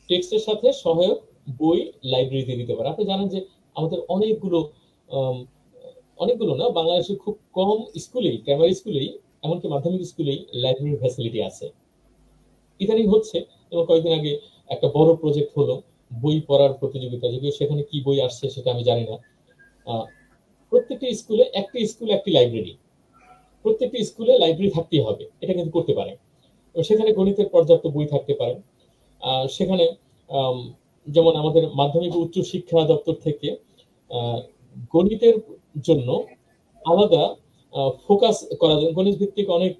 টেক্সটের সাথে সহায়ক বই লাইব্রেরিতে দিতে পারে। আপনি জানেন যে আমাদের অনেকগুলো না, বাংলাদেশে খুব কম স্কুলেই, প্রাইমারি স্কুলেই, এমনকি মাধ্যমিক স্কুলেই লাইব্রেরি ফ্যাসিলিটি আছে। ইদানিং হচ্ছে, এবং কয়েকদিন আগে একটা বড় প্রজেক্ট হলো বই পড়ার প্রতিযোগিতা, যদিও সেখানে কি বই আসছে সেটা আমি জানি না। প্রত্যেকটি স্কুলে একটি লাইব্রেরি, প্রত্যেকটি স্কুলে লাইব্রেরি থাকতেই হবে, এটা কিন্তু করতে পারে। সেখানে গণিতের পর্যাপ্ত বই থাকতে পারে। সেখানে যেমন আমাদের মাধ্যমিক ও উচ্চ শিক্ষা দপ্তর থেকে গণিতের জন্য আলাদা ফোকাস করা যায়, গণিত ভিত্তিক অনেক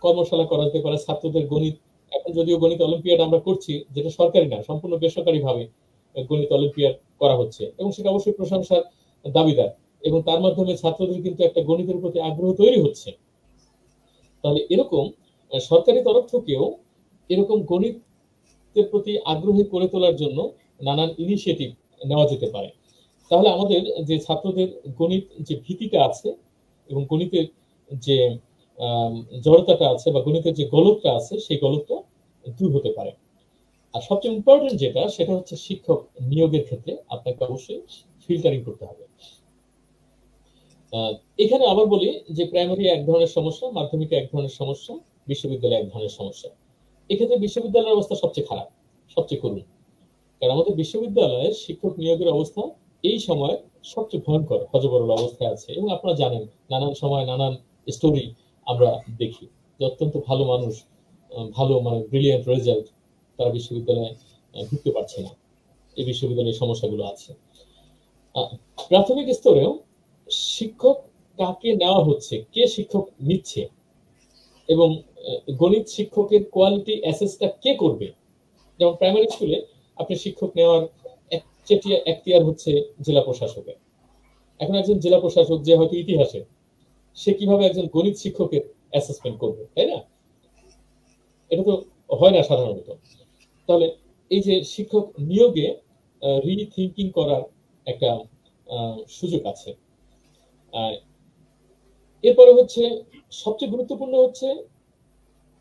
কর্মশালা করা যেতে পারে ছাত্রদের। গণিত, এখন যদিও গণিত অলিম্পিয়াড আমরা করছি, যেটা সরকারি না, সম্পূর্ণ বেসরকারি ভাবে গণিত অলিম্পিয়াড করা হচ্ছে, এবং সেটা অবশ্যই প্রশংসার দাবিদার, এবং তার মাধ্যমে ছাত্রদের কিন্তু একটা গণিতের প্রতি আগ্রহ তৈরি হচ্ছে। তাহলে এরকম সরকারি তরফ থেকেও এরকম গণিতের প্রতি আগ্রহী করে তোলার জন্য নানান ইনিশিয়েটিভ নেওয়া যেতে পারে। তাহলে আমাদের যে ছাত্রদের গণিত যে ভীতিটা আছে, এবং গণিতের যে জড়তাটা আছে, বা গণিতের যে গলতটা আছে, সেই গলতটা দূর হতে পারে। আর সবচেয়ে ইম্পর্টেন্ট যেটা, সেটা হচ্ছে শিক্ষক নিয়োগের ক্ষেত্রে আপনাকে অবশ্যই ফিল্টারিং করতে হবে। এখানে আবার বলি যে প্রাইমারি এক ধরনের সমস্যা, মাধ্যমিকে এক ধরনের সমস্যা, বিশ্ববিদ্যালয়ে এক ধরনের সমস্যা। এক্ষেত্রে বিশ্ববিদ্যালয়ের অবস্থা সবচেয়ে খারাপ, সবচেয়ে করুণ। কারণ আমাদের বিশ্ববিদ্যালয়ের শিক্ষক নিয়োগের অবস্থা এই সময় সবচেয়ে ভয়ঙ্কর, হযবরল অবস্থায় আছে। এবং আপনারা জানেন, নানান সময় নানান স্টোরি আমরা দেখি যে অত্যন্ত ভালো মানুষ, ভালো মানে ব্রিলিয়ান্ট রেজাল্ট, তারা বিশ্ববিদ্যালয়ে ঢুকতে পারছে না। এই বিশ্ববিদ্যালয়ের সমস্যাগুলো আছে। প্রাথমিক স্তরেও শিক্ষক কাকে নেওয়া হচ্ছে, কে শিক্ষক নিচ্ছে, এবং গণিত শিক্ষকের কোয়ালিটি অ্যাসেসটা কে করবে। যেমন প্রাইমারি স্কুলে আপনি শিক্ষক নেওয়ার এখতিয়ার হচ্ছে জেলা প্রশাসকের। এখন একজন জেলা প্রশাসক, যে হয়তো ইতিহাসে, সে কিভাবে একজন গণিত শিক্ষকের অ্যাসেসমেন্ট করবে, তাই না? এটা তো হয় না সাধারণত। তাহলে এই যে শিক্ষক নিয়োগে রিথিঙ্কিং করার একটা সুযোগ আছে। এরপরে হচ্ছে সবচেয়ে গুরুত্বপূর্ণ হচ্ছে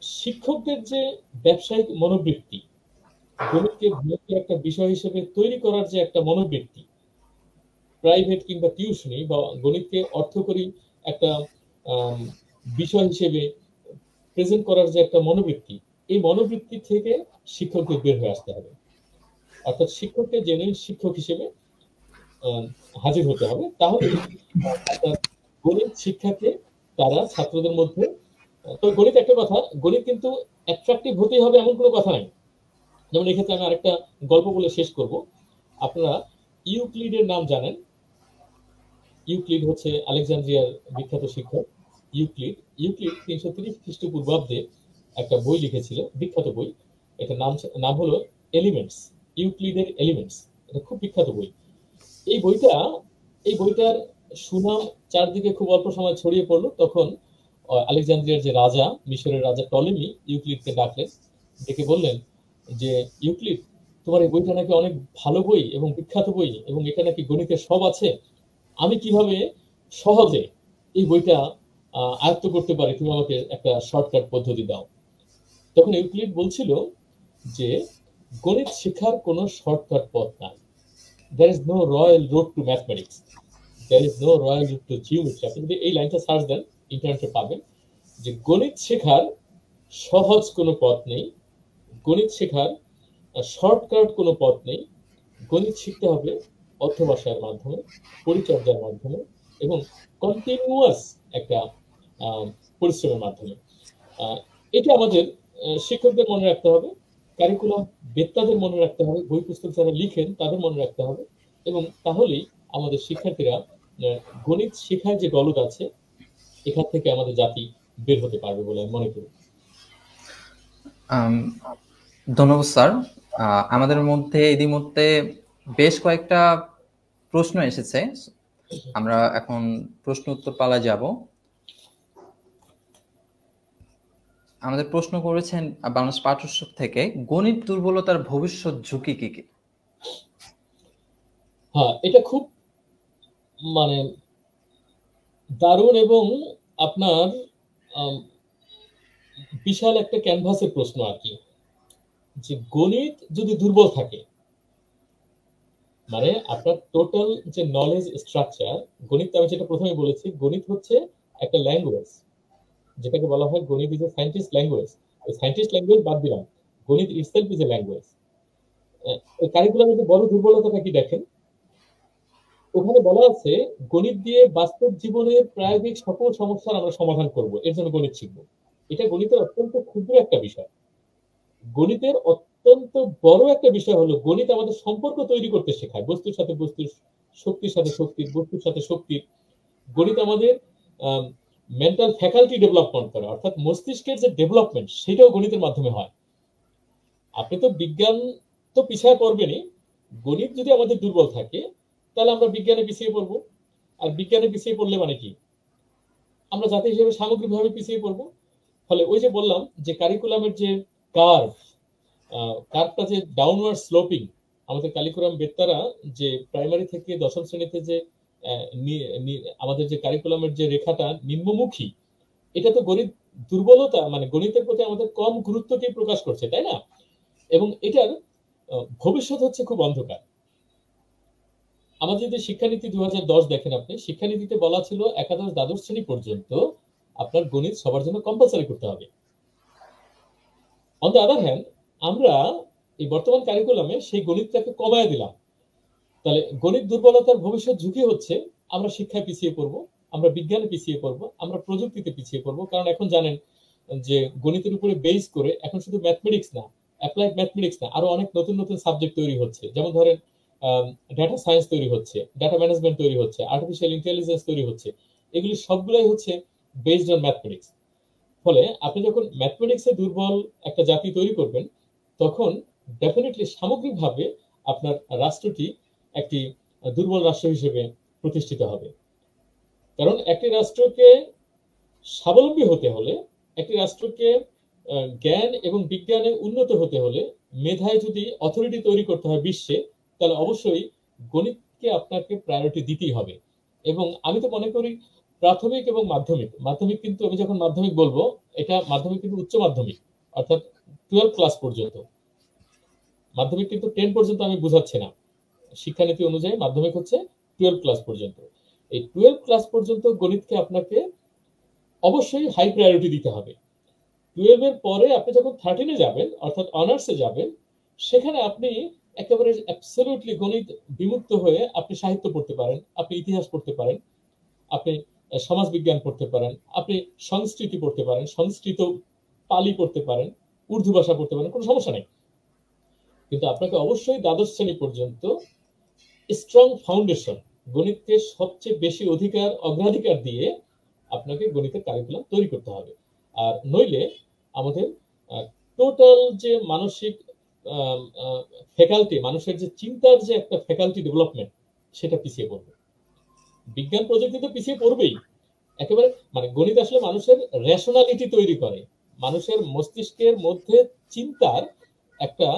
শিক্ষকদের যে ব্যবসায়িক মনোবৃত্তি, গণিতকে একটা বিষয় হিসেবে তৈরি করার যে একটা মনোবৃত্তি, প্রাইভেট কিংবা টিউশনি বা গণিতকে অর্থকরী একটা বিষয় হিসেবে প্রেজেন্ট করার যে একটা মনোবৃত্তি, এই মনোবৃত্তি থেকে শিক্ষকদের বের হয়ে আসতে হবে। অর্থাৎ শিক্ষককে জেনুইন শিক্ষক হিসেবে হাজির হতে হবে। তাহলে গণিত শিক্ষাকে তারা ছাত্রদের মধ্যে, তো গণিত একটা কথা, গণিত কিন্তু অ্যাট্রাকটিভ হতেই হবে এমন কোনো কথা নাই। যেমন এক্ষেত্রে আমি আরেকটা গল্প বলে শেষ করব। আপনারা ইউক্লিডের নাম জানেন? ইউক্লিড হচ্ছে আলেকজান্দ্রিয়ার বিখ্যাত শিক্ষক। ইউক্লিড 330 খ্রিস্টপূর্বাব্দে একটা বই লিখেছিল, বিখ্যাত বই। এটার নাম হলো এলিমেন্টস, ইউক্লিডের এলিমেন্টস। এটা খুব বিখ্যাত বই। এই বইটার সুনাম চারদিকে খুব অল্প সময় ছড়িয়ে পড়লো। তখন আলেকজান্দ্রিয়ার যে রাজা, মিশরের রাজা টলেমি, ইউক্লিডকে ডাকলেন, ডেকে বললেন যে ইউক্লিড, তোমার এই বইটা নাকি অনেক ভালো বই এবং বিখ্যাত বই, এবং এটা নাকি গণিতের সব আছে, আমি কিভাবে সহজে এই বইটা আয়ত্ত করতে পারি, তুমি আমাকে একটা শর্টকাট পদ্ধতি দাও। তখন ইউক্লিড বলছিল যে গণিত শেখার কোনো শর্টকাট পথ নাই। There is no royal road to mathematics. There is no royal road to geometry. আপনি যদি এই লাইনটা সার্চ দেন ইন্টারনেটে পাবেন যে গণিত শেখার সহজ কোনো পথ নেই, গণিত শেখার শর্টকাট কোনো পথ নেই। গণিত শিখতে হবে অধ্যবসায়ের মাধ্যমে, পরিচর্যার মাধ্যমে এবং কন্টিনিউয়াস একটা পরিশ্রমের মাধ্যমে। এটা আমাদের শিক্ষকদের মনে রাখতে হবে, কারিকুলাম বেত্তাদের মনে রাখতে হবে, বই পুস্তক যারা লিখেন তাদের মনে রাখতে হবে, এবং তাহলেই আমাদের শিক্ষার্থীরা গণিত শেখার যে গলদ আছে এখান থেকে আমাদের জাতি বের হতে পারবে বলে আমি মনে করি। ধন্যবাদ স্যার। আমাদের মধ্যে ইতিমধ্যে বেশ কয়েকটা প্রশ্ন এসেছে, আমরা এখন প্রশ্ন উত্তর পালা যাব। আমাদের প্রশ্ন করেছেন বাংলাদেশ পাঠ্যপুস্তক থেকে, গণিত দুর্বলতার ভবিষ্যৎ ঝুঁকি কি কি? হ্যাঁ, এটা খুব মানে দারুণ এবং আপনার বিশাল একটা ক্যানভাসের প্রশ্ন আর কি, যে গণিত যদি দুর্বল থাকে মানে আপনার টোটাল যে নলেজ স্ট্রাকচার, গণিত আমি যেটা প্রথমে বলেছি, গণিত হচ্ছে একটা ল্যাঙ্গুয়েজ, যেটাকে বলা হয় গণিত ইজ এ সায়েন্টিস্ট ল্যাঙ্গুয়েজ। ওই সায়েন্টিস্ট ল্যাঙ্গুয়েজ বাদ দিলাম, গণিত ইটসেলফ ইজ এ ল্যাঙ্গুয়েজ। কারিকুলামের যে বড় দুর্বলতাটা কি দেখেন, ওখানে বলা আছে গণিত দিয়ে বাস্তব জীবনের প্রায়োগিক সকল সমস্যার আমরা সমাধান করব, এর জন্য গণিত শিখব। এটা গণিতের অত্যন্ত ক্ষুদ্র একটা বিষয়। গণিতের অত্যন্ত বড় একটা বিষয় হলো গণিত আমাদের সম্পর্ক তৈরি করতে শেখায়, বস্তুর সাথে বস্তুর, শক্তির সাথে শক্তির, বস্তুর সাথে শক্তির। গণিত আমাদের মেন্টাল ফ্যাকাল্টি ডেভেলপমেন্ট করে, অর্থাৎ মস্তিষ্কের যে ডেভেলপমেন্ট সেটাও গণিতের মাধ্যমে হয়। আপনি তো বিজ্ঞান তো পিছিয়ে পড়বেনই, গণিত যদি আমাদের দুর্বল থাকে তাহলে আমরা বিজ্ঞানে পিছিয়ে পড়বো। আর বিজ্ঞানে পিছিয়ে পড়লে মানে কি, আমরা জাতি হিসেবে সামগ্রিকভাবে পিছিয়ে পড়বো। ফলে ওই যে বললাম যে কারিকুলামের যে কার্ভটা যে ডাউনওয়ার্ড স্লোপিং, আমাদের কারিকুলাম বেত্তারা যে প্রাইমারি থেকে দশম শ্রেণীতে যে আমাদের যে কারিকুলামের যে রেখাটা নিম্নমুখী, এটা তো গণিত দুর্বলতা, মানে গণিতের প্রতি আমাদের কম গুরুত্বকে প্রকাশ করছে, তাই না? এবং এটার ভবিষ্যৎ হচ্ছে খুব অন্ধকার। আমাদের যদি শিক্ষানীতি 2010 দেখেন আপনি, শিক্ষানীতিতে বলা ছিল একাদশ দ্বাদশ শ্রেণী পর্যন্ত আপনার গণিত সবার জন্য কম্পালসারি করতে হবে। অন দ্য আদার হ্যান্ড আমরা এই বর্তমান কারিকুলামে সেই গণিতটাকে কমায় দিলাম। তাহলে গণিত দুর্বলতার ভবিষ্যৎ ঝুঁকি হচ্ছে আমরা শিক্ষায় পিছিয়ে পড়বো, আমরা বিজ্ঞানে পিছিয়ে পড়বো, আমরা প্রযুক্তিতে পিছিয়ে পড়বো। কারণ এখন জানেন যে গণিতের উপরে বেস করে এখন শুধু ম্যাথমেটিক্স না, অ্যাপ্লাইড ম্যাথমেটিক্স না, আরো অনেক নতুন নতুন সাবজেক্ট তৈরি হচ্ছে। যেমন ধরেন ডেটা সায়েন্স তৈরি হচ্ছে, ডেটা ম্যানেজমেন্ট তৈরি হচ্ছে, আর্টিফিশিয়াল ইন্টেলিজেন্স তৈরি হচ্ছে। এগুলি সবগুলাই হচ্ছে বেসড অন ম্যাথমেটিক্স। ফলে আপনি যখন ম্যাথমেটিক্সে দুর্বল একটা জাতি তৈরি করবেন, তখন ডেফিনেটলি সামগ্রিকভাবে আপনার রাষ্ট্রটি একটি দুর্বল রাষ্ট্র হিসেবে প্রতিষ্ঠিত হবে। কারণ একটি রাষ্ট্রকে স্বাবলম্বী হতে হলে, একটি রাষ্ট্রকে জ্ঞান এবং বিজ্ঞানে উন্নত হতে হলে, মেধায় যদি অথরিটি তৈরি করতে হয় বিশ্বে, তাহলে অবশ্যই গণিতকে আপনাকে প্রায়োরিটি দিতেই হবে। এবং আমি তো মনে করি প্রাথমিক এবং মাধ্যমিক, মাধ্যমিক কিন্তু আমি যখন মাধ্যমিক বলবো, এটা মাধ্যমিক কিন্তু উচ্চ মাধ্যমিক, অর্থাৎ 12 ক্লাস পর্যন্ত। মাধ্যমিক কিন্তু 10 পর্যন্ত আমি বুঝাচ্ছি না, শিক্ষানীতি অনুযায়ী মাধ্যমিক হচ্ছে 12 ক্লাস পর্যন্ত। এই 12 ক্লাস পর্যন্ত গণিতকে আপনাকে অবশ্যই হাই প্রায়োরিটি দিতে হবে। 12 এর পরে আপনি যখন 13-এ যাবেন, অর্থাৎ অনার্সে যাবেন, সেখানে আপনি একেবারে অ্যাবসলিউটলি গণিত বিমুক্ত হয়ে আপনি সাহিত্য পড়তে পারেন, আপনি ইতিহাস পড়তে পারেন, আপনি সমাজ বিজ্ঞান পড়তে পারেন, আপনি সংস্কৃতি পড়তে পারেন, সংস্কৃত পালি পড়তে পারেন, উর্দু ভাষা পড়তে পারেন, কোনো সমস্যা নেই। কিন্তু আপনাকে অবশ্যই দ্বাদশ শ্রেণী পর্যন্ত স্ট্রং ফাউন্ডেশন, গণিতকে সবচেয়ে বেশি অগ্রাধিকার দিয়ে আপনাকে গণিতের কারিকুলাম তৈরি করতে হবে। আর নইলে আমাদের টোটাল যে মানসিক ফ্যাকাল্টি, মানুষের যে চিন্তার যে একটা ফ্যাকাল্টি ডেভেলপমেন্ট, সেটা পিছিয়ে পড়বে। বিজ্ঞান প্রযুক্তি তো পিছিয়ে পড়বেই একেবারে। মানে গণিত আসলে মানুষের রেশনালিটি তৈরি করে, মানুষের মস্তিষ্কের মধ্যে চিন্তার একটা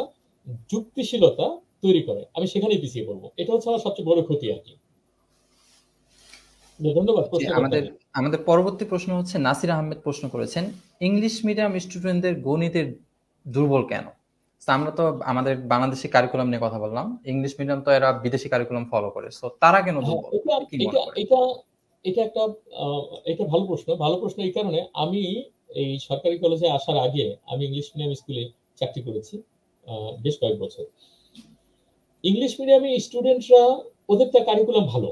যুক্তিশীলতা তৈরি করে। আমি সেখানেই পিছিয়ে পড়বো, এটা হচ্ছে আমার সবচেয়ে বড় ক্ষতি আর কি। ধন্যবাদ। আমাদের পরবর্তী প্রশ্ন হচ্ছে, নাসির আহমেদ প্রশ্ন করেছেন, ইংলিশ মিডিয়াম স্টুডেন্টদের গণিতের দুর্বল কেন? আমরা তো আমাদের বাংলাদেশি কারিকুলাম নিয়ে কথা বললাম, ইংলিশ মিডিয়াম তো এরা বিদেশি কারিকুলাম ফলো করে, সো তারা কেন দুর্বল? এটা ভালো প্রশ্ন। ভালো প্রশ্ন এই কারণে, আমি এই সরকারি কলেজে আসার আগে আমি ইংলিশ মিডিয়াম স্কুলে চাকরি করেছি বেশ কয়েক বছর। ইংলিশ মিডিয়ামে স্টুডেন্টরা, ওদের তো কারিকুলাম ভালো,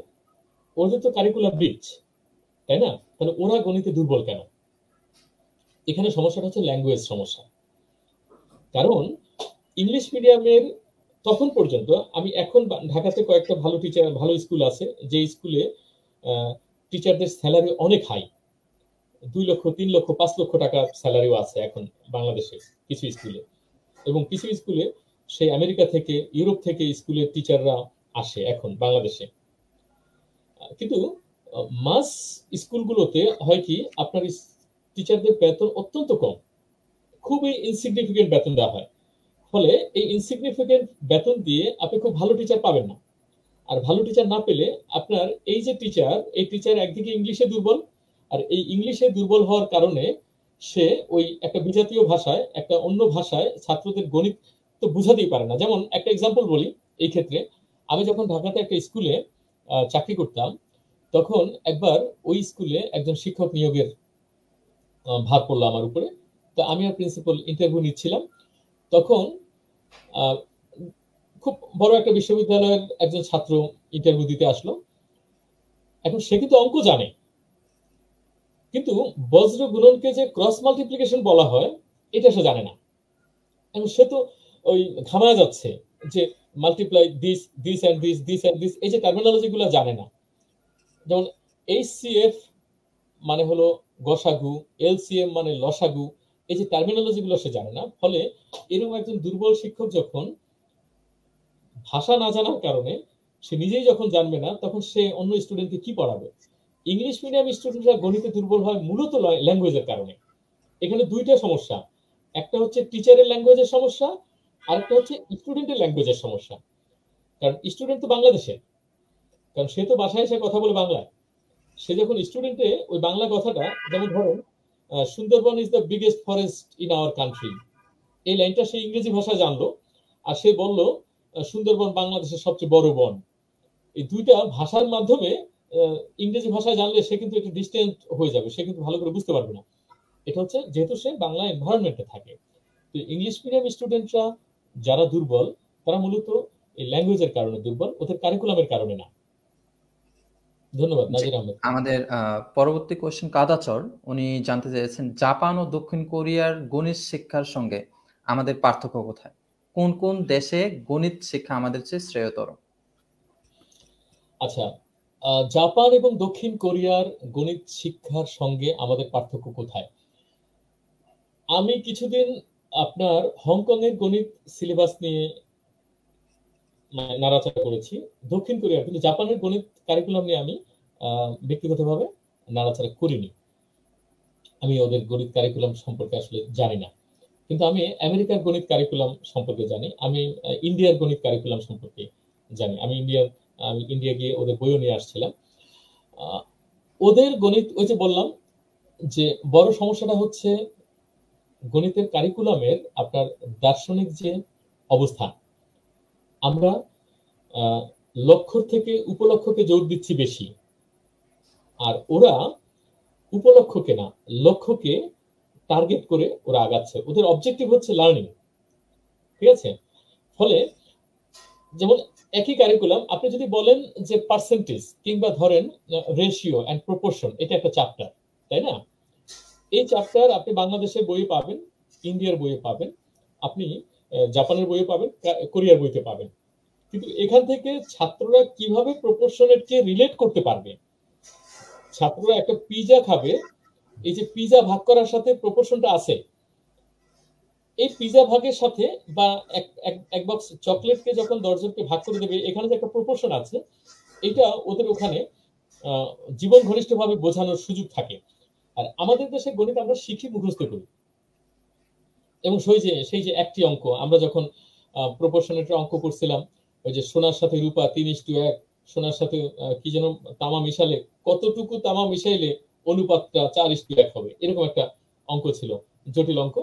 ওদের তো কারিকুলাম রিচ, তাই না? তাহলে ওরা গণিতে দুর্বল কেন? এখানে সমস্যাটা হচ্ছে ল্যাঙ্গুয়েজ সমস্যা। কারণ ইংলিশ মিডিয়ামের তখন পর্যন্ত, আমি এখন ঢাকাতে কয়েকটা ভালো টিচার, ভালো স্কুল আছে, যে স্কুলে টিচারদের স্যালারি অনেক হাই, 2 লক্ষ, 3 লক্ষ, 5 লক্ষ টাকা স্যালারিও আছে এখন বাংলাদেশে কিছু স্কুলে। এবং কিছু স্কুলে সেই আমেরিকা থেকে, ইউরোপ থেকে স্কুলের টিচাররা আসে এখন বাংলাদেশে। কিন্তু মাস স্কুলগুলোতে হয় কি, আপনার টিচারদের বেতন অত্যন্ত কম, খুবই ইনসিগনিফিকেন্ট বেতন দেওয়া হয়। ফলে এই ইনসিগনিফিকেন্ট বেতন দিয়ে আপনি খুব ভালো টিচার পাবেন না। আর ভালো টিচার না পেলে আপনার এই যে টিচার, এই টিচার একদিকে ইংলিশে দুর্বল, আর এই ইংলিশে দুর্বল হওয়ার কারণে সে ওই একটা বিজাতীয় ভাষায়, একটা অন্য ভাষায় ছাত্রদের গণিত তো বুঝাতেই পারে না। যেমন একটা এক্সাম্পল বলি এই ক্ষেত্রে, আমি যখন ঢাকাতে একটা স্কুলে চাকরি করতাম, তখন একবার ওই স্কুলে একজন শিক্ষক নিয়োগের ভার পড়লো আমার উপরে। তো আমি আর প্রিন্সিপাল ইন্টারভিউ নিচ্ছিলাম, তখন খুব বড় একটা বিশ্ববিদ্যালয়ের একজন ছাত্র ইন্টারভিউ দিতে আসলো। এখন সে কিন্তু অঙ্ক জানে, কিন্তু বজ্র গুণনকে যে ক্রস মাল্টিপ্লিকেশন বলা হয় এটা সে জানে না। এবং সে তো ওই ঘামায় যাচ্ছে যে multiply this, this and this, this and this, এই যে টার্মিনোলজি গুলো জানে না। যেমন HCF মানে হলো গসাগু, LCM মানে লসাগু, এই যে টার্মিনোলজি গুলো সে জানে না। ফলে এরকম একজন দুর্বল শিক্ষক যখন ভাষা না জানার কারণে সে নিজেই যখন জানবে না, তখন সে অন্য স্টুডেন্টকে কি পড়াবে? ইংলিশ মিডিয়াম স্টুডেন্টরা গণিতে দুর্বল হয় মূলত ল্যাঙ্গুয়েজের কারণে। এখানে দুইটা সমস্যা, একটা হচ্ছে টিচারের ল্যাঙ্গুয়েজের সমস্যা, আর একটা হচ্ছে স্টুডেন্টের ল্যাঙ্গুয়েজের সমস্যা। কারণ স্টুডেন্ট তো বাংলাদেশে, কারণ সে তো বাসায় এসে কথা বলে বাংলায়। সে যখন স্টুডেন্টে ওই বাংলা কথাটা, যেমন ধরেন Sundarban is the biggest forest in our country, এই লাইনটা সে ইংরেজি ভাষা জানলো, আর সে বলল সুন্দরবন বাংলাদেশের সবচেয়ে বড় বন। এই দুইটা ভাষার মাধ্যমে ইংরেজি ভাষা জানলে সে কিন্তু একটু ডিস্টেন্ট হয়ে যাবে, সে কিন্তু ভালো করে বুঝতে পারবে না। এটা হচ্ছে যেহেতু সে বাংলা এনভায়রনমেন্টে থাকে। তো ইংলিশ মিডিয়াম স্টুডেন্টরা যারা দুর্বল, তারা মূলত এই ল্যাঙ্গুয়েজের কারণে দুর্বল, ওদের কারিকুলামের কারণে না। ধন্যবাদ নাজির আহমেদ। আমাদের পরবর্তী কোশ্চেন কাদাচর, উনি জানতে চেয়েছেন জাপান ও দক্ষিণ কোরিয়ার গণিত শিক্ষার সঙ্গে আমাদের পার্থক্য কোথায়? কোন কোন দেশে গণিত শিক্ষা আমাদের চেয়ে শ্রেয়তর? আচ্ছা, জাপান এবং দক্ষিণ কোরিয়ার গণিত শিক্ষার সঙ্গে আমাদের পার্থক্য কোথায়? আমি কিছুদিন আপনার হংকং এর গণিত সিলেবাস নিয়ে নাড়াচাড়া করেছি, দক্ষিণ কোরিয়া, কিন্তু জাপানের গণিত কারিকুলাম নিয়ে আমি ব্যক্তিগতভাবে নাড়াচাড়া করিনি। আমি ওদের গণিত কারিকুলাম সম্পর্কে আসলে জানি না। কিন্তু আমি আমেরিকার গণিত কারিকুলাম সম্পর্কে জানি, আমি ইন্ডিয়ার গণিত কারিকুলাম সম্পর্কে জানি। আমি ইন্ডিয়া গিয়ে ওদের বইও নিয়ে আসছিলাম। ওদের গণিত, ওই যে বললাম যে বড় সমস্যাটা হচ্ছে গণিতের কারিকুলামের আপনার দার্শনিক যে অবস্থা, আমরা লক্ষ্য থেকে উপলক্ষ্যকে জোর দিচ্ছি বেশি, আর ওরা উপলক্ষ্যকে না, লক্ষ্যকে টার্গেট করে ওরা আগাচ্ছে। ওদের অবজেক্টিভ হচ্ছে লার্নিং, ঠিক আছে? ফলে যেমন একই কারিকুলাম, আপনি যদি বলেন যে পার্সেন্টেজ কিংবা ধরেন রেশিও অ্যান্ড প্রপোর্শন, এটা একটা চ্যাপ্টার, তাই না? এই চ্যাপ্টার আপনি বাংলাদেশের বইয়ে পাবেন, ইন্ডিয়ার বইয়ে পাবেন, আপনি জাপানের বইয়ে পাবেন, কোরিয়ার বইতে পাবেন। কিন্তু এখান থেকে ছাত্ররা কিভাবে প্রপোর্শনেটকে রিলেট করতে পারবে? ছাত্ররা একটা পিজা খাবে, এই যে পিজা ভাগ করার সাথে প্রপোর্শনটা আছে, এই পিজা ভাগের সাথে বা এক বক্স চকলেটকে যখন 10 জনকে ভাগ করে দেবে, এখানে যে একটা প্রপোর্শন আছে, এটা ওদের ওখানে জীবন ঘনিষ্ঠভাবে বোঝানোর সুযোগ থাকে। আর আমাদের দেশে গণিত আমরা শিখি, মুখস্থ করি। এবং সেই যে একটি অঙ্ক, আমরা যখন প্রপোর্শনেটের অঙ্ক করছিলাম, ওই যে সোনার সাথে রূপা 3:1, সোনার সাথে কি যেন তামা মিশালে, কতটুকু তামা মিশাইলে অনুপাতটা 4:1 হবে, এরকম একটা অঙ্ক ছিল, জটিল অঙ্ক।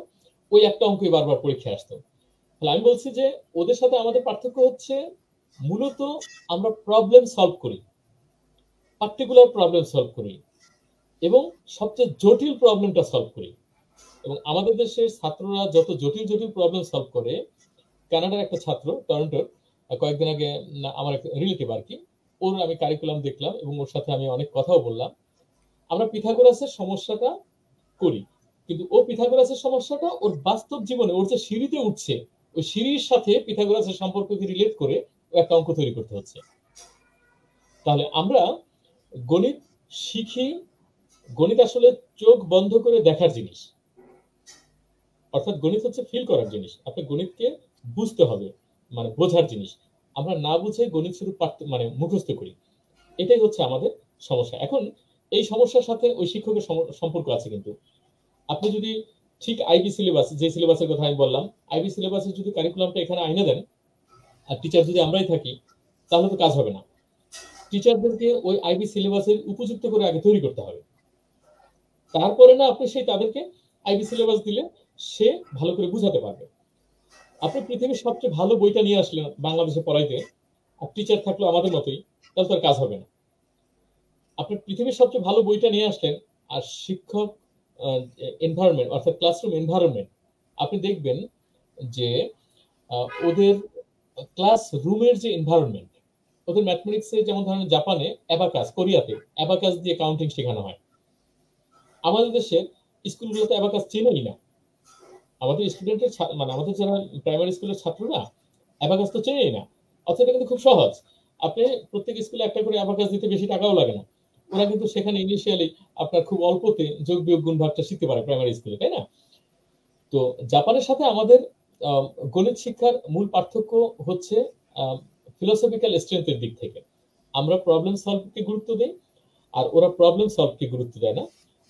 ওই একটা অঙ্কই বারবার পরীক্ষায় আসতো। তাহলে আমি বলছি যে ওদের সাথে আমাদের পার্থক্য হচ্ছে মূলত আমরা প্রবলেম সলভ করি, পার্টিকুলার প্রবলেম সলভ করি, এবং সবচেয়ে জটিল প্রবলেমটা সলভ করি। এবং আমাদের দেশের ছাত্ররা যত জটিল জটিল প্রবলেম সলভ করে, কানাডার একটা ছাত্র টরন্টোর, কয়েকদিন আগে আমার এক রিলেটিভ আর কি, ওর আমি কারিকুলাম দেখলাম এবং ওর সাথে আমি অনেক কথাও বললাম। আমরা পিথাগোরাসের সমস্যাটা করি, কিন্তু ও পিথাগোরাসের সমস্যাটা ওর বাস্তব জীবনে, ওর যে সিঁড়িতে উঠছে ওই সিঁড়ির সাথে পিথাগোরাসের সম্পর্ককে রিলেট করে ও একটা অঙ্ক তৈরি করতে হচ্ছে। তাহলে আমরা গণিত শিখি, গণিত আসলে চোখ বন্ধ করে দেখার জিনিস, অর্থাৎ গণিত হচ্ছে ফিল করার জিনিস। আপনি গণিতকে বুঝতে হবে, মানে বোঝার জিনিস। আমরা না বুঝে গণিত শুধু মানে মুখস্থ করি, এটাই হচ্ছে আমাদের সমস্যা। এখন এই সমস্যার সাথে ওই শিক্ষকের সম্পর্ক আছে, কিন্তু আপনি যদি ঠিক আইবি সিলেবাস, যে সিলেবাসের কথা আমি বললাম, আইবি সিলেবাসের যদি কারিকুলামটা এখানে আইনে দেন আর টিচার যদি আমরাই থাকি, তাহলে তো কাজ হবে না। টিচারদেরকে ওই আইবি সিলেবাসের উপযুক্ত করে আগে তৈরি করতে হবে, তারপরে না আপনি সেই তাদেরকে আইবি সিলেবাস দিলে সে ভালো করে বুঝাতে পারবে। আপনি পৃথিবীর সবচেয়ে ভালো বইটা নিয়ে আসলেন বাংলাদেশে পড়াইতে, আর টিচার থাকলো আমাদের মতোই, তাহলে তার কাজ হবে না। আপনি পৃথিবীর সবচেয়ে ভালো বইটা নিয়ে আসলেন আর শিক্ষক এনভায়রনমেন্ট, অর্থাৎ ক্লাসরুম এনভায়রনমেন্ট, আপনি দেখবেন যে ওদের ক্লাস রুমের যে এনভায়রনমেন্ট, ওদের ম্যাথমেটিক্সে যেমন ধরেন জাপানে অ্যাবাকাস, কোরিয়াতে অ্যাবাকাস দিয়ে কাউন্টিং শেখানো হয়। আমাদের দেশের স্কুলগুলোতে অ্যাবাকাস চেনেই না। আমাদের স্টুডেন্টের মানে আমাদের যারা প্রাইমারি স্কুলের ছাত্ররা অ্যাবাকাস তো চেনেই না, অথচ এটা কিন্তু খুব সহজ। আপনি প্রত্যেক স্কুলে একটা করে অ্যাবাকাস দিতে বেশি টাকাও লাগে না। ওরা কিন্তু সেখানে ইনিশিয়ালি আপনার খুব অল্পতে যোগ বিয়োগ গুণ ভাগটা শিখতে পারে প্রাইমারি স্কুলে, তাই না? তো জাপানের সাথে আমাদের গণিত শিক্ষার মূল পার্থক্য হচ্ছে ফিলোসফিক্যাল স্ট্রেংথের দিক থেকে। আমরা প্রবলেম সলভকে গুরুত্ব দিই, আর ওরা প্রবলেম সলভকে গুরুত্ব দেয় না।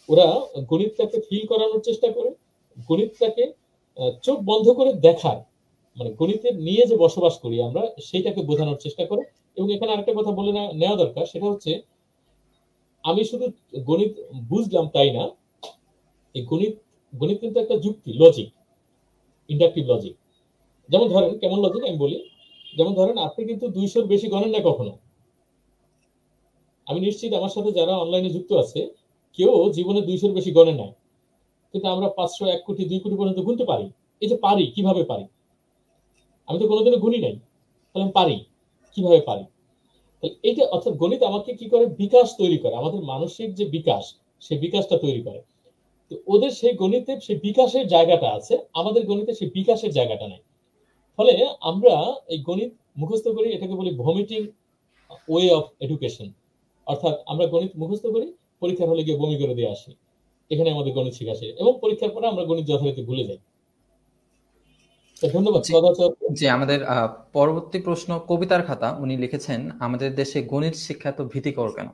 ওরা গণিতটাকে ফিল করানোর চেষ্টা করে, গণিতটাকে চোখ বন্ধ করে দেখার, মানে গণিতের নিয়ে যে বসবাস করি আমরা সেইটাকে বোঝানোর চেষ্টা করে। এবং এখানে আরেকটা কথা বলে নেওয়া দরকার, সেটা হচ্ছে আমি শুধু গণিত বুঝলাম তাই না, এই গণিত গণিত কিন্তু একটা যুক্তি, লজিক, ইন্ডাকটিভ লজিক। যেমন ধরেন, কেমন লজিক আমি বলি, যেমন ধরেন আপনি কিন্তু 200-র বেশি গণেন না কখনো। আমি নিশ্চিত আমার সাথে যারা অনলাইনে যুক্ত আছে কেউ জীবনে 200-র বেশি গণে নাই, কিন্তু আমরা 500, 1 কোটি, 2 কোটি পর্যন্ত গুনতে পারি। এই যে পারি, কিভাবে পারি? আমি তো কোনোদিনও গুনি নাই, তাহলে আমি পারি কিভাবে পারি? তাহলে এইটা, অর্থাৎ গণিত আমাকে কি করে, বিকাশ তৈরি করে, আমাদের মানসিক যে বিকাশ, সেই বিকাশটা তৈরি করে। তো ওদের সেই গণিতে সেই বিকাশের জায়গাটা আছে, আমাদের গণিতে সেই বিকাশের জায়গাটা নাই। ফলে আমরা এই গণিত মুখস্থ করি, এটাকে বলি ভমিটিং ওয়ে অফ এডুকেশন। অর্থাৎ আমরা গণিত মুখস্থ করি, পরীক্ষার হলে গিয়ে বমি করে দিয়ে আসি, এখানে আমাদের গণিত শিখা শেষ, এবং পরীক্ষার পরে আমরা গণিত যথারীতি ভুলে যাই। ধন্যবাদ। জি, আমাদের পরবর্তী প্রশ্ন কবিতার খাতা, উনি লিখেছেন আমাদের দেশে গণিত শিক্ষা তো ভীতিকর কেন?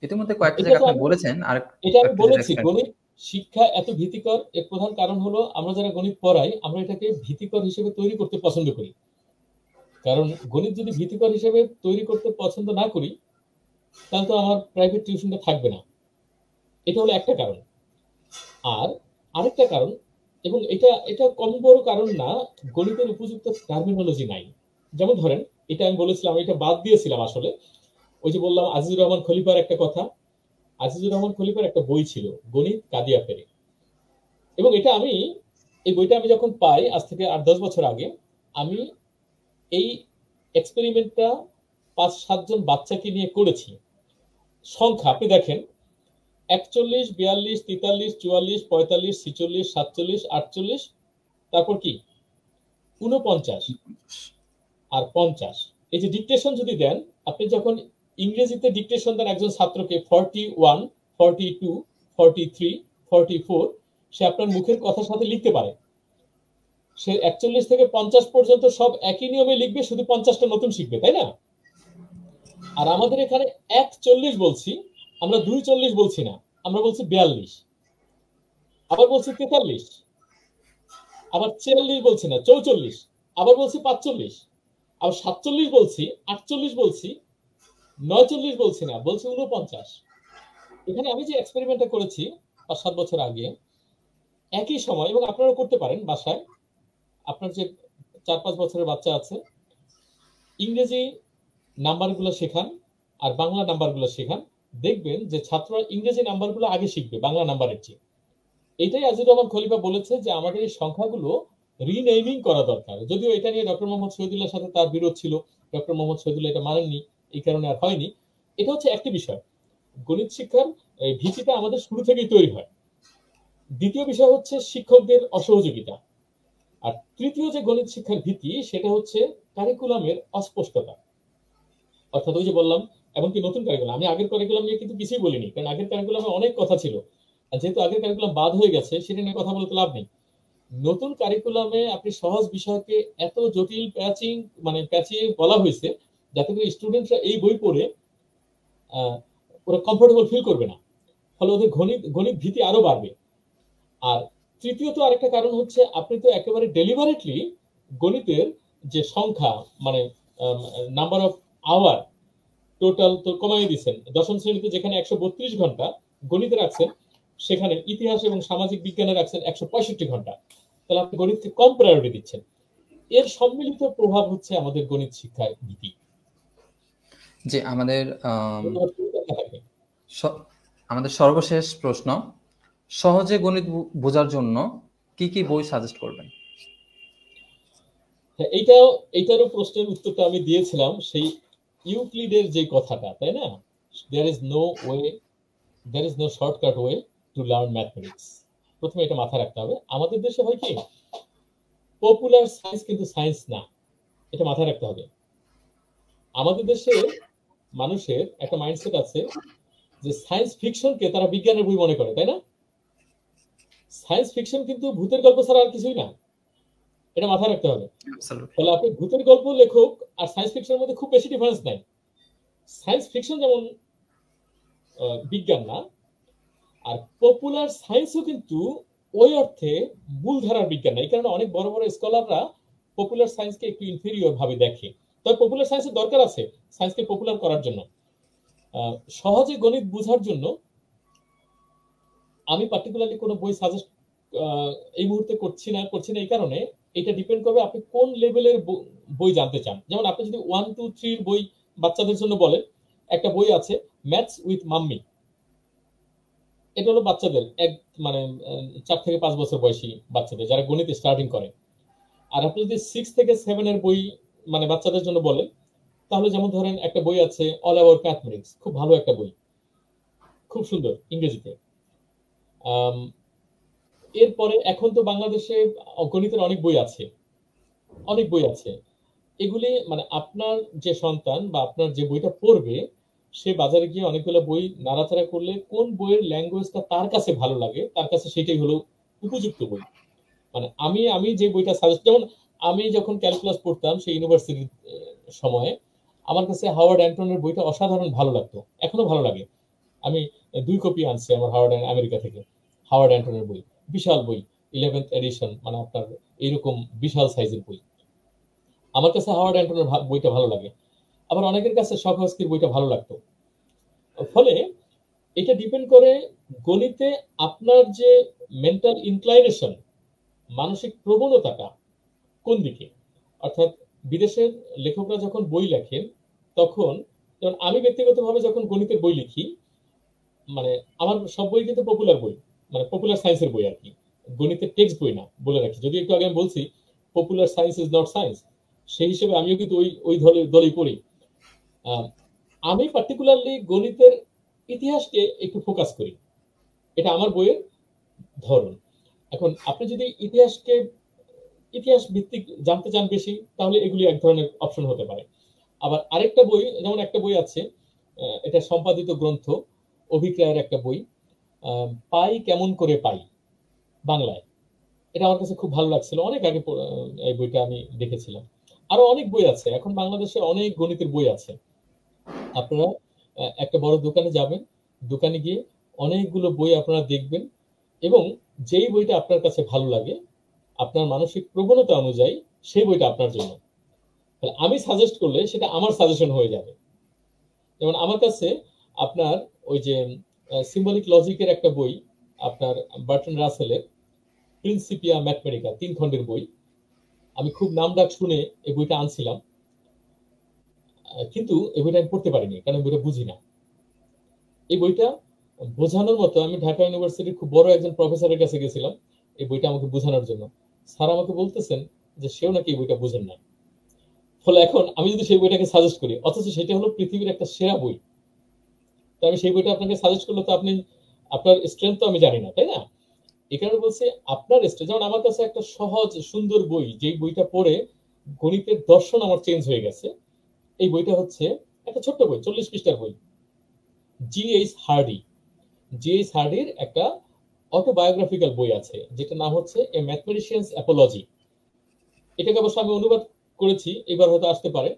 ইতিমধ্যে কয়েকটা জায়গা আপনি বলেছেন, আর এটা আমি একটু বলেছি, গণিত শিক্ষা এত ভীতিকর এর প্রধান কারণ হলো আমরা যারা গণিত পড়াই আমরা এটাকে ভীতিকর হিসেবে তৈরি করতে পছন্দ করি। কারণ গণিত যদি ভীতিকর হিসেবে তৈরি করতে পছন্দ না করি, তাহলে তো আমার প্রাইভেট টিউশনটা থাকবে না। এটা হলো একটা কারণ। আর আরেকটা কারণ, এবং এটা এটা কম বড় কারণ না, গণিতের উপযুক্ত টার্মিনোলজি নাই। যেমন ধরেন, এটা আমি বলেছিলাম, এটা বাদ দিয়েছিলাম আসলে, ওই যে বললাম আজিজুর রহমান খলিফার একটা কথা। আজিজুর রহমান খলিফার একটা বই ছিল, গণিত কাদিয়া ফেরে, এবং এটা আমি, এই বইটা আমি যখন পাই আজ থেকে 8-10 বছর আগে, আমি এই এক্সপেরিমেন্টটা 5-7 জন বাচ্চাকে নিয়ে করেছি। সংখ্যা আপনি দেখেন, 41, 42, 43, 44, 45, 46, 47, 48, তারপর কি 49 আর 50। এই যে ডিকটেশন যদি দেন, আপনি যখন ইংরেজিতে ডিকটেশন দেন একজন ছাত্রকে 41, 42, 43, 44, সে আপনার মুখের কথার সাথে লিখতে পারে। সে 41 থেকে 50 পর্যন্ত সব একই নিয়মে লিখবে, শুধু 50টা নতুন শিখবে, তাই না? আর আমাদের এখানে 41 বলছি, আমরা 42 বলছি না, আমরা বলছি 42, আবার বলছি 43, আবার 44 বলছি না, 44, আবার বলছি 45, আবার 47 বলছি, 48 বলছি, 49 বলছি না, বলছি 49। এখানে আমি যে এক্সপেরিমেন্টটা করেছি 5-7 বছর আগে, একই সময়, এবং আপনারা করতে পারেন বাসায়, আপনার যে 4-5 বছরের বাচ্চা আছে, ইংরেজি নাম্বারগুলো শেখান আর বাংলা নাম্বারগুলো শেখান, দেখবেন যে ছাত্ররা ইংরেজি নাম্বারগুলো আগে শিখবে বাংলা নাম্বারের চেয়ে। এইটাই আজিজুর রহমান খলিফা বলেছে যে আমাদের এই সংখ্যাগুলো রিনেমিং করা দরকার। যদিও এটা নিয়ে ডক্টর মোহাম্মদ শহীদুল্লাহর সাথে তার বিরোধ ছিল, ডক্টর মোহাম্মদ শহীদুল্লাহ এটা মানেননি, এই কারণে আর হয়নি। এটা হচ্ছে একটি বিষয়, গণিত শিক্ষার ভিত্তিটা আমাদের শুরু থেকেই তৈরি হয়। দ্বিতীয় বিষয় হচ্ছে শিক্ষকদের অসহযোগিতা। আর তৃতীয় যে গণিত শিক্ষার ভিত্তি সেটা হচ্ছে কারিকুলামের অস্পষ্টতা। অর্থাৎ ওই যে বললাম, এমনকি নতুন কারিকুলাম, আমি আগের কারিকুলাম নিয়ে কিন্তু কিছুই বলিনি, কারণ আগের কারিকুলামে অনেক কথা ছিল, আর যেহেতু আগের কারিকুলাম বাদ হয়ে গেছে সেটা নিয়ে কথা বলতে লাভ নেই। নতুন কারিকুলামে আপনি সহজ বিষয়কে এত জটিল প্যাচিয়ে বলা হয়েছে যাতে করে স্টুডেন্টরা এই বই পড়ে ওরা কমফোর্টেবল ফিল করবে না, ফলে ওদের গণিত গণিত ভীতি আরো বাড়বে। আর তৃতীয়ত আরেকটা কারণ হচ্ছে আপনি তো একেবারে ডেলিভারেটলি গণিতের যে সংখ্যা, মানে নাম্বার অফ আওয়ার টোটাল তো কমাই দিচ্ছেন। দশম শ্রেণীতে যেখানে 132 ঘন্টা গণিতে রাখছেন, সেখানে ইতিহাস এবং সামাজিক বিজ্ঞানে রাখছেন 165 ঘন্টা। তাহলে আপনি গণিতকে কম প্রায়োরিটি দিচ্ছেন। এর সম্মিলিত প্রভাব হচ্ছে আমাদের গণিত শিক্ষায় ভীতি। যে আমাদের সর্বশেষ প্রশ্ন, সহজে গণিত বোঝার জন্য কি কি বই সাজেস্ট করবেন? এইটারও প্রশ্নের উত্তরটা আমি দিয়েছিলাম সেই ইউক্লিডের যে কথাটা, তাই না? There is no shortcut way to learn mathematics. প্রথমে এটা মাথায় রাখতে হবে। আমাদের দেশে হয় কি, পপুলার সায়েন্স কিন্তু সায়েন্স না, এটা মাথায় রাখতে হবে। আমাদের দেশে মানুষের একটা মাইন্ডসেট আছে যে সায়েন্স ফিকশনকে তারা বিজ্ঞানের বই মনে করে, তাই না? সায়েন্স ফিকশন কিন্তু ভূতের গল্প ছাড়া আর কিছুই না, এটা মাথায় রাখতে হবে। ফলে আপনি ভূতের গল্প লেখক আর সায়েন্স ফিকশনের মধ্যে খুব বেশি ডিফারেন্স নাই। সায়েন্স ফিকশন যেমন বিজ্ঞান না, আর পপুলার সায়েন্সও কিন্তু ওই অর্থে মূলধারার বিজ্ঞান না। এই কারণে অনেক বড় বড় স্কলাররা পপুলার সায়েন্সকে একটু ইনফেরিয়র ভাবে দেখে। তবে পপুলার সায়েন্সের দরকার আছে সায়েন্সকে পপুলার করার জন্য। সহজে গণিত বোঝার জন্য আমি পার্টিকুলারলি কোনো বই সাজেস্ট এই মুহূর্তে করছি না এই কারণে এটা ডিপেন্ড করবে আপনি কোন লেভেলের বই জানতে চান। যেমন আপনি যদি 1, 2, 3 বই বাচ্চাদের জন্য বলেন, একটা বই আছে ম্যাথস উইথ মাম্মি, এটা হলো বাচ্চাদের 4 থেকে 5 বছর বয়সী বাচ্চাদের যারা গণিত স্টার্টিং করে। আর আপনি যদি 6 থেকে 7 এর বই বাচ্চাদের জন্য বলেন, তাহলে যেমন ধরেন একটা বই আছে অল অ্যাবাউট ম্যাথমেটিক্স, খুব ভালো একটা বই, খুব সুন্দর ইংরেজিতে। এরপরে এখন তো বাংলাদেশে গণিতের অনেক বই আছে। এগুলি আপনার যে সন্তান বা আপনার যে বইটা পড়বে, সে বাজারে গিয়ে অনেকগুলো বই নাড়াচাড়া করলে কোন বইয়ের ল্যাঙ্গুয়েজটা তার কাছে ভালো লাগে, তার কাছে সেটাই হলো উপযুক্ত বই। আমি যে বইটা সাজেস্ট, যেমন আমি যখন ক্যালকুলাস পড়তাম সেই ইউনিভার্সিটির সময়ে, আমার কাছে হাওয়ার্ড অ্যান্টনের বইটা অসাধারণ ভালো লাগতো, এখনো ভালো লাগে। আমি 2 কপি আনছি আমার আমেরিকা থেকে হাওয়ার্ড অ্যান্টনের বই, বিশাল বই, 11th এডিশন, আপনার এইরকম বিশাল সাইজের বই। আমার কাছে হাওয়ার্ড অ্যান্টনের বইটা ভালো লাগে, আবার অনেকের কাছে শখস্কির বইটা ভালো লাগতো। ফলে এটা ডিপেন্ড করে গণিতে আপনার যে মেন্টাল ইনক্লাইনেশন, মানসিক প্রবণতাটা কোন দিকে। অর্থাৎ বিদেশের লেখকরা যখন বই লেখেন তখন, যেমন আমি ব্যক্তিগতভাবে যখন গণিতের বই লিখি, আমার সব বই কিন্তু পপুলার বই, পপুলার সায়েন্সের বই আর কি, গণিতের টেক্সট বই না, বলে রাখি। যদি একটু আগে আমি বলছি popular science is not science, সেই হিসেবে আমিও কিন্তু ওই দলেই পড়ি। আমি পার্টিকুলারলি গণিতের ইতিহাসকে একটু ফোকাস করি, এটা আমার বইয়ের ধরন। এখন আপনি যদি ইতিহাস ভিত্তিক জানতে চান বেশি, তাহলে এগুলি এক ধরনের অপশন হতে পারে। আবার আরেকটা বই, যেমন একটা বই আছে, এটা সম্পাদিত গ্রন্থ, অভিক্রায়ের একটা বই, পাই কেমন করে পাই, বাংলায়। এটা আমার কাছে খুব ভালো লাগছিল, অনেক আগে এই বইটা আমি দেখেছিলাম। আরো অনেক বই আছে, এখন বাংলাদেশে অনেক গণিতের বই আছে। আপনারা একটা বড় দোকানে যাবেন, দোকানে গিয়ে অনেকগুলো বই আপনারা দেখবেন, এবং যেই বইটা আপনার কাছে ভালো লাগে, আপনার মানসিক প্রবণতা অনুযায়ী সেই বইটা আপনার জন্য। আমি সাজেস্ট করলে সেটা আমার সাজেশন হয়ে যাবে। যেমন আমার কাছে আপনার ওই যে সিম্বলিক লজিকের একটা বই, আপনার বার্টন রাসেলের প্রিন্সিপিয়া ম্যাথমেটিকা, 3 খণ্ডের বই, আমি খুব নাম ডাক শুনে এই বইটা আনছিলাম, কিন্তু এই বইটা আমি পড়তে পারিনি, কারণ বইটা বুঝি না। এই বইটা বোঝানোর মতো আমি ঢাকা ইউনিভার্সিটির খুব বড় একজন প্রফেসরের কাছে গেছিলাম এই বইটা আমাকে বোঝানোর জন্য। স্যার আমাকে বলতেছেন যে সেও নাকি এই বইটা বোঝেন না। ফলে এখন আমি যদি সেই বইটাকে সাজেস্ট করি, অথচ সেটা হলো পৃথিবীর একটা সেরা বই, তো আমি সেই বইটা আপনাকে সাজেস্ট করলে তো আপনি, আপনার স্ট্রেংথ তো আমি জানি না, তাই না? এই কারণে বলছি আপনার স্ট্রেংথ, যেমন আমার কাছে একটা সহজ সুন্দর বই, যেই বইটা পড়ে গণিতের দর্শন আমার চেঞ্জ হয়ে গেছে, এই বইটা হচ্ছে একটা ছোট্ট বই, 40 পৃষ্ঠার বই, জিএইচ হার্ডি। জিএইচ হার্ডির একটা অটোবায়োগ্রাফিক্যাল বই আছে, যেটা নাম হচ্ছে এ ম্যাথমেটিশিয়ানস অ্যাপোলজি। এটাকে অবশ্য আমি অনুবাদ করেছি, এবার হয়তো আসতে পারে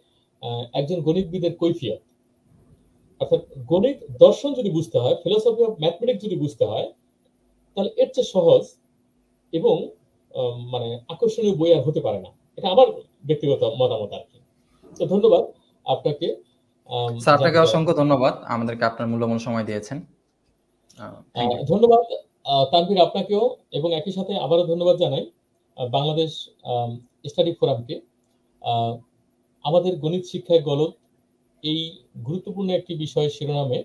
একজন গণিতবিদের কৈফিয়ত। অর্থাৎ গণিত দর্শন যদি বুঝতে হয়, ফিলোসফি অফ ম্যাথমেটিক্স যদি বুঝতে হয়, তাহলে এর চেয়ে সহজ এবং মানে আকর্ষণীয় বই আর হতে পারে না। এটা আমার ব্যক্তিগত মতামত আর কি। তো ধন্যবাদ আপনাকে। স্যার আপনাকে অসংখ্য ধন্যবাদ, আমাদেরকে আপনার মূল্যবান সময় দিয়েছেন। ধন্যবাদ তানভীর আপনাকেও, এবং একই সাথে আবারও ধন্যবাদ জানাই বাংলাদেশ স্টাডি ফোরামকে আমাদের গণিত শিক্ষায় গলদ এই গুরুত্বপূর্ণ একটি বিষয় শিরোনামে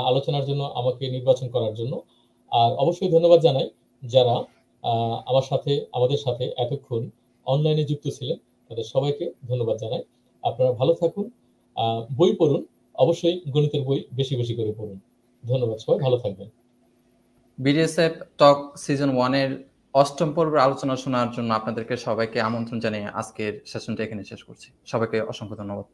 আলোচনার জন্য আমাকে নির্বাচন করার জন্য। আর অবশ্যই ধন্যবাদ জানাই যারা আমাদের সাথে এতক্ষণ অনলাইনে যুক্ত ছিলেন, তাদের সবাইকে ধন্যবাদ জানাই। আপনারা ভালো থাকুন, বই পড়ুন, অবশ্যই গণিতের বই বেশি বেশি করে পড়ুন। ধন্যবাদ, সবাই ভালো থাকবেন। বিডিএসএফ টক সিজন 1 এর 8ম পর্বের আলোচনা শোনার জন্য আপনাদেরকে সবাইকে আমন্ত্রণ জানিয়ে আজকের সেশনটা এখানে শেষ করছি। সবাইকে অসংখ্য ধন্যবাদ।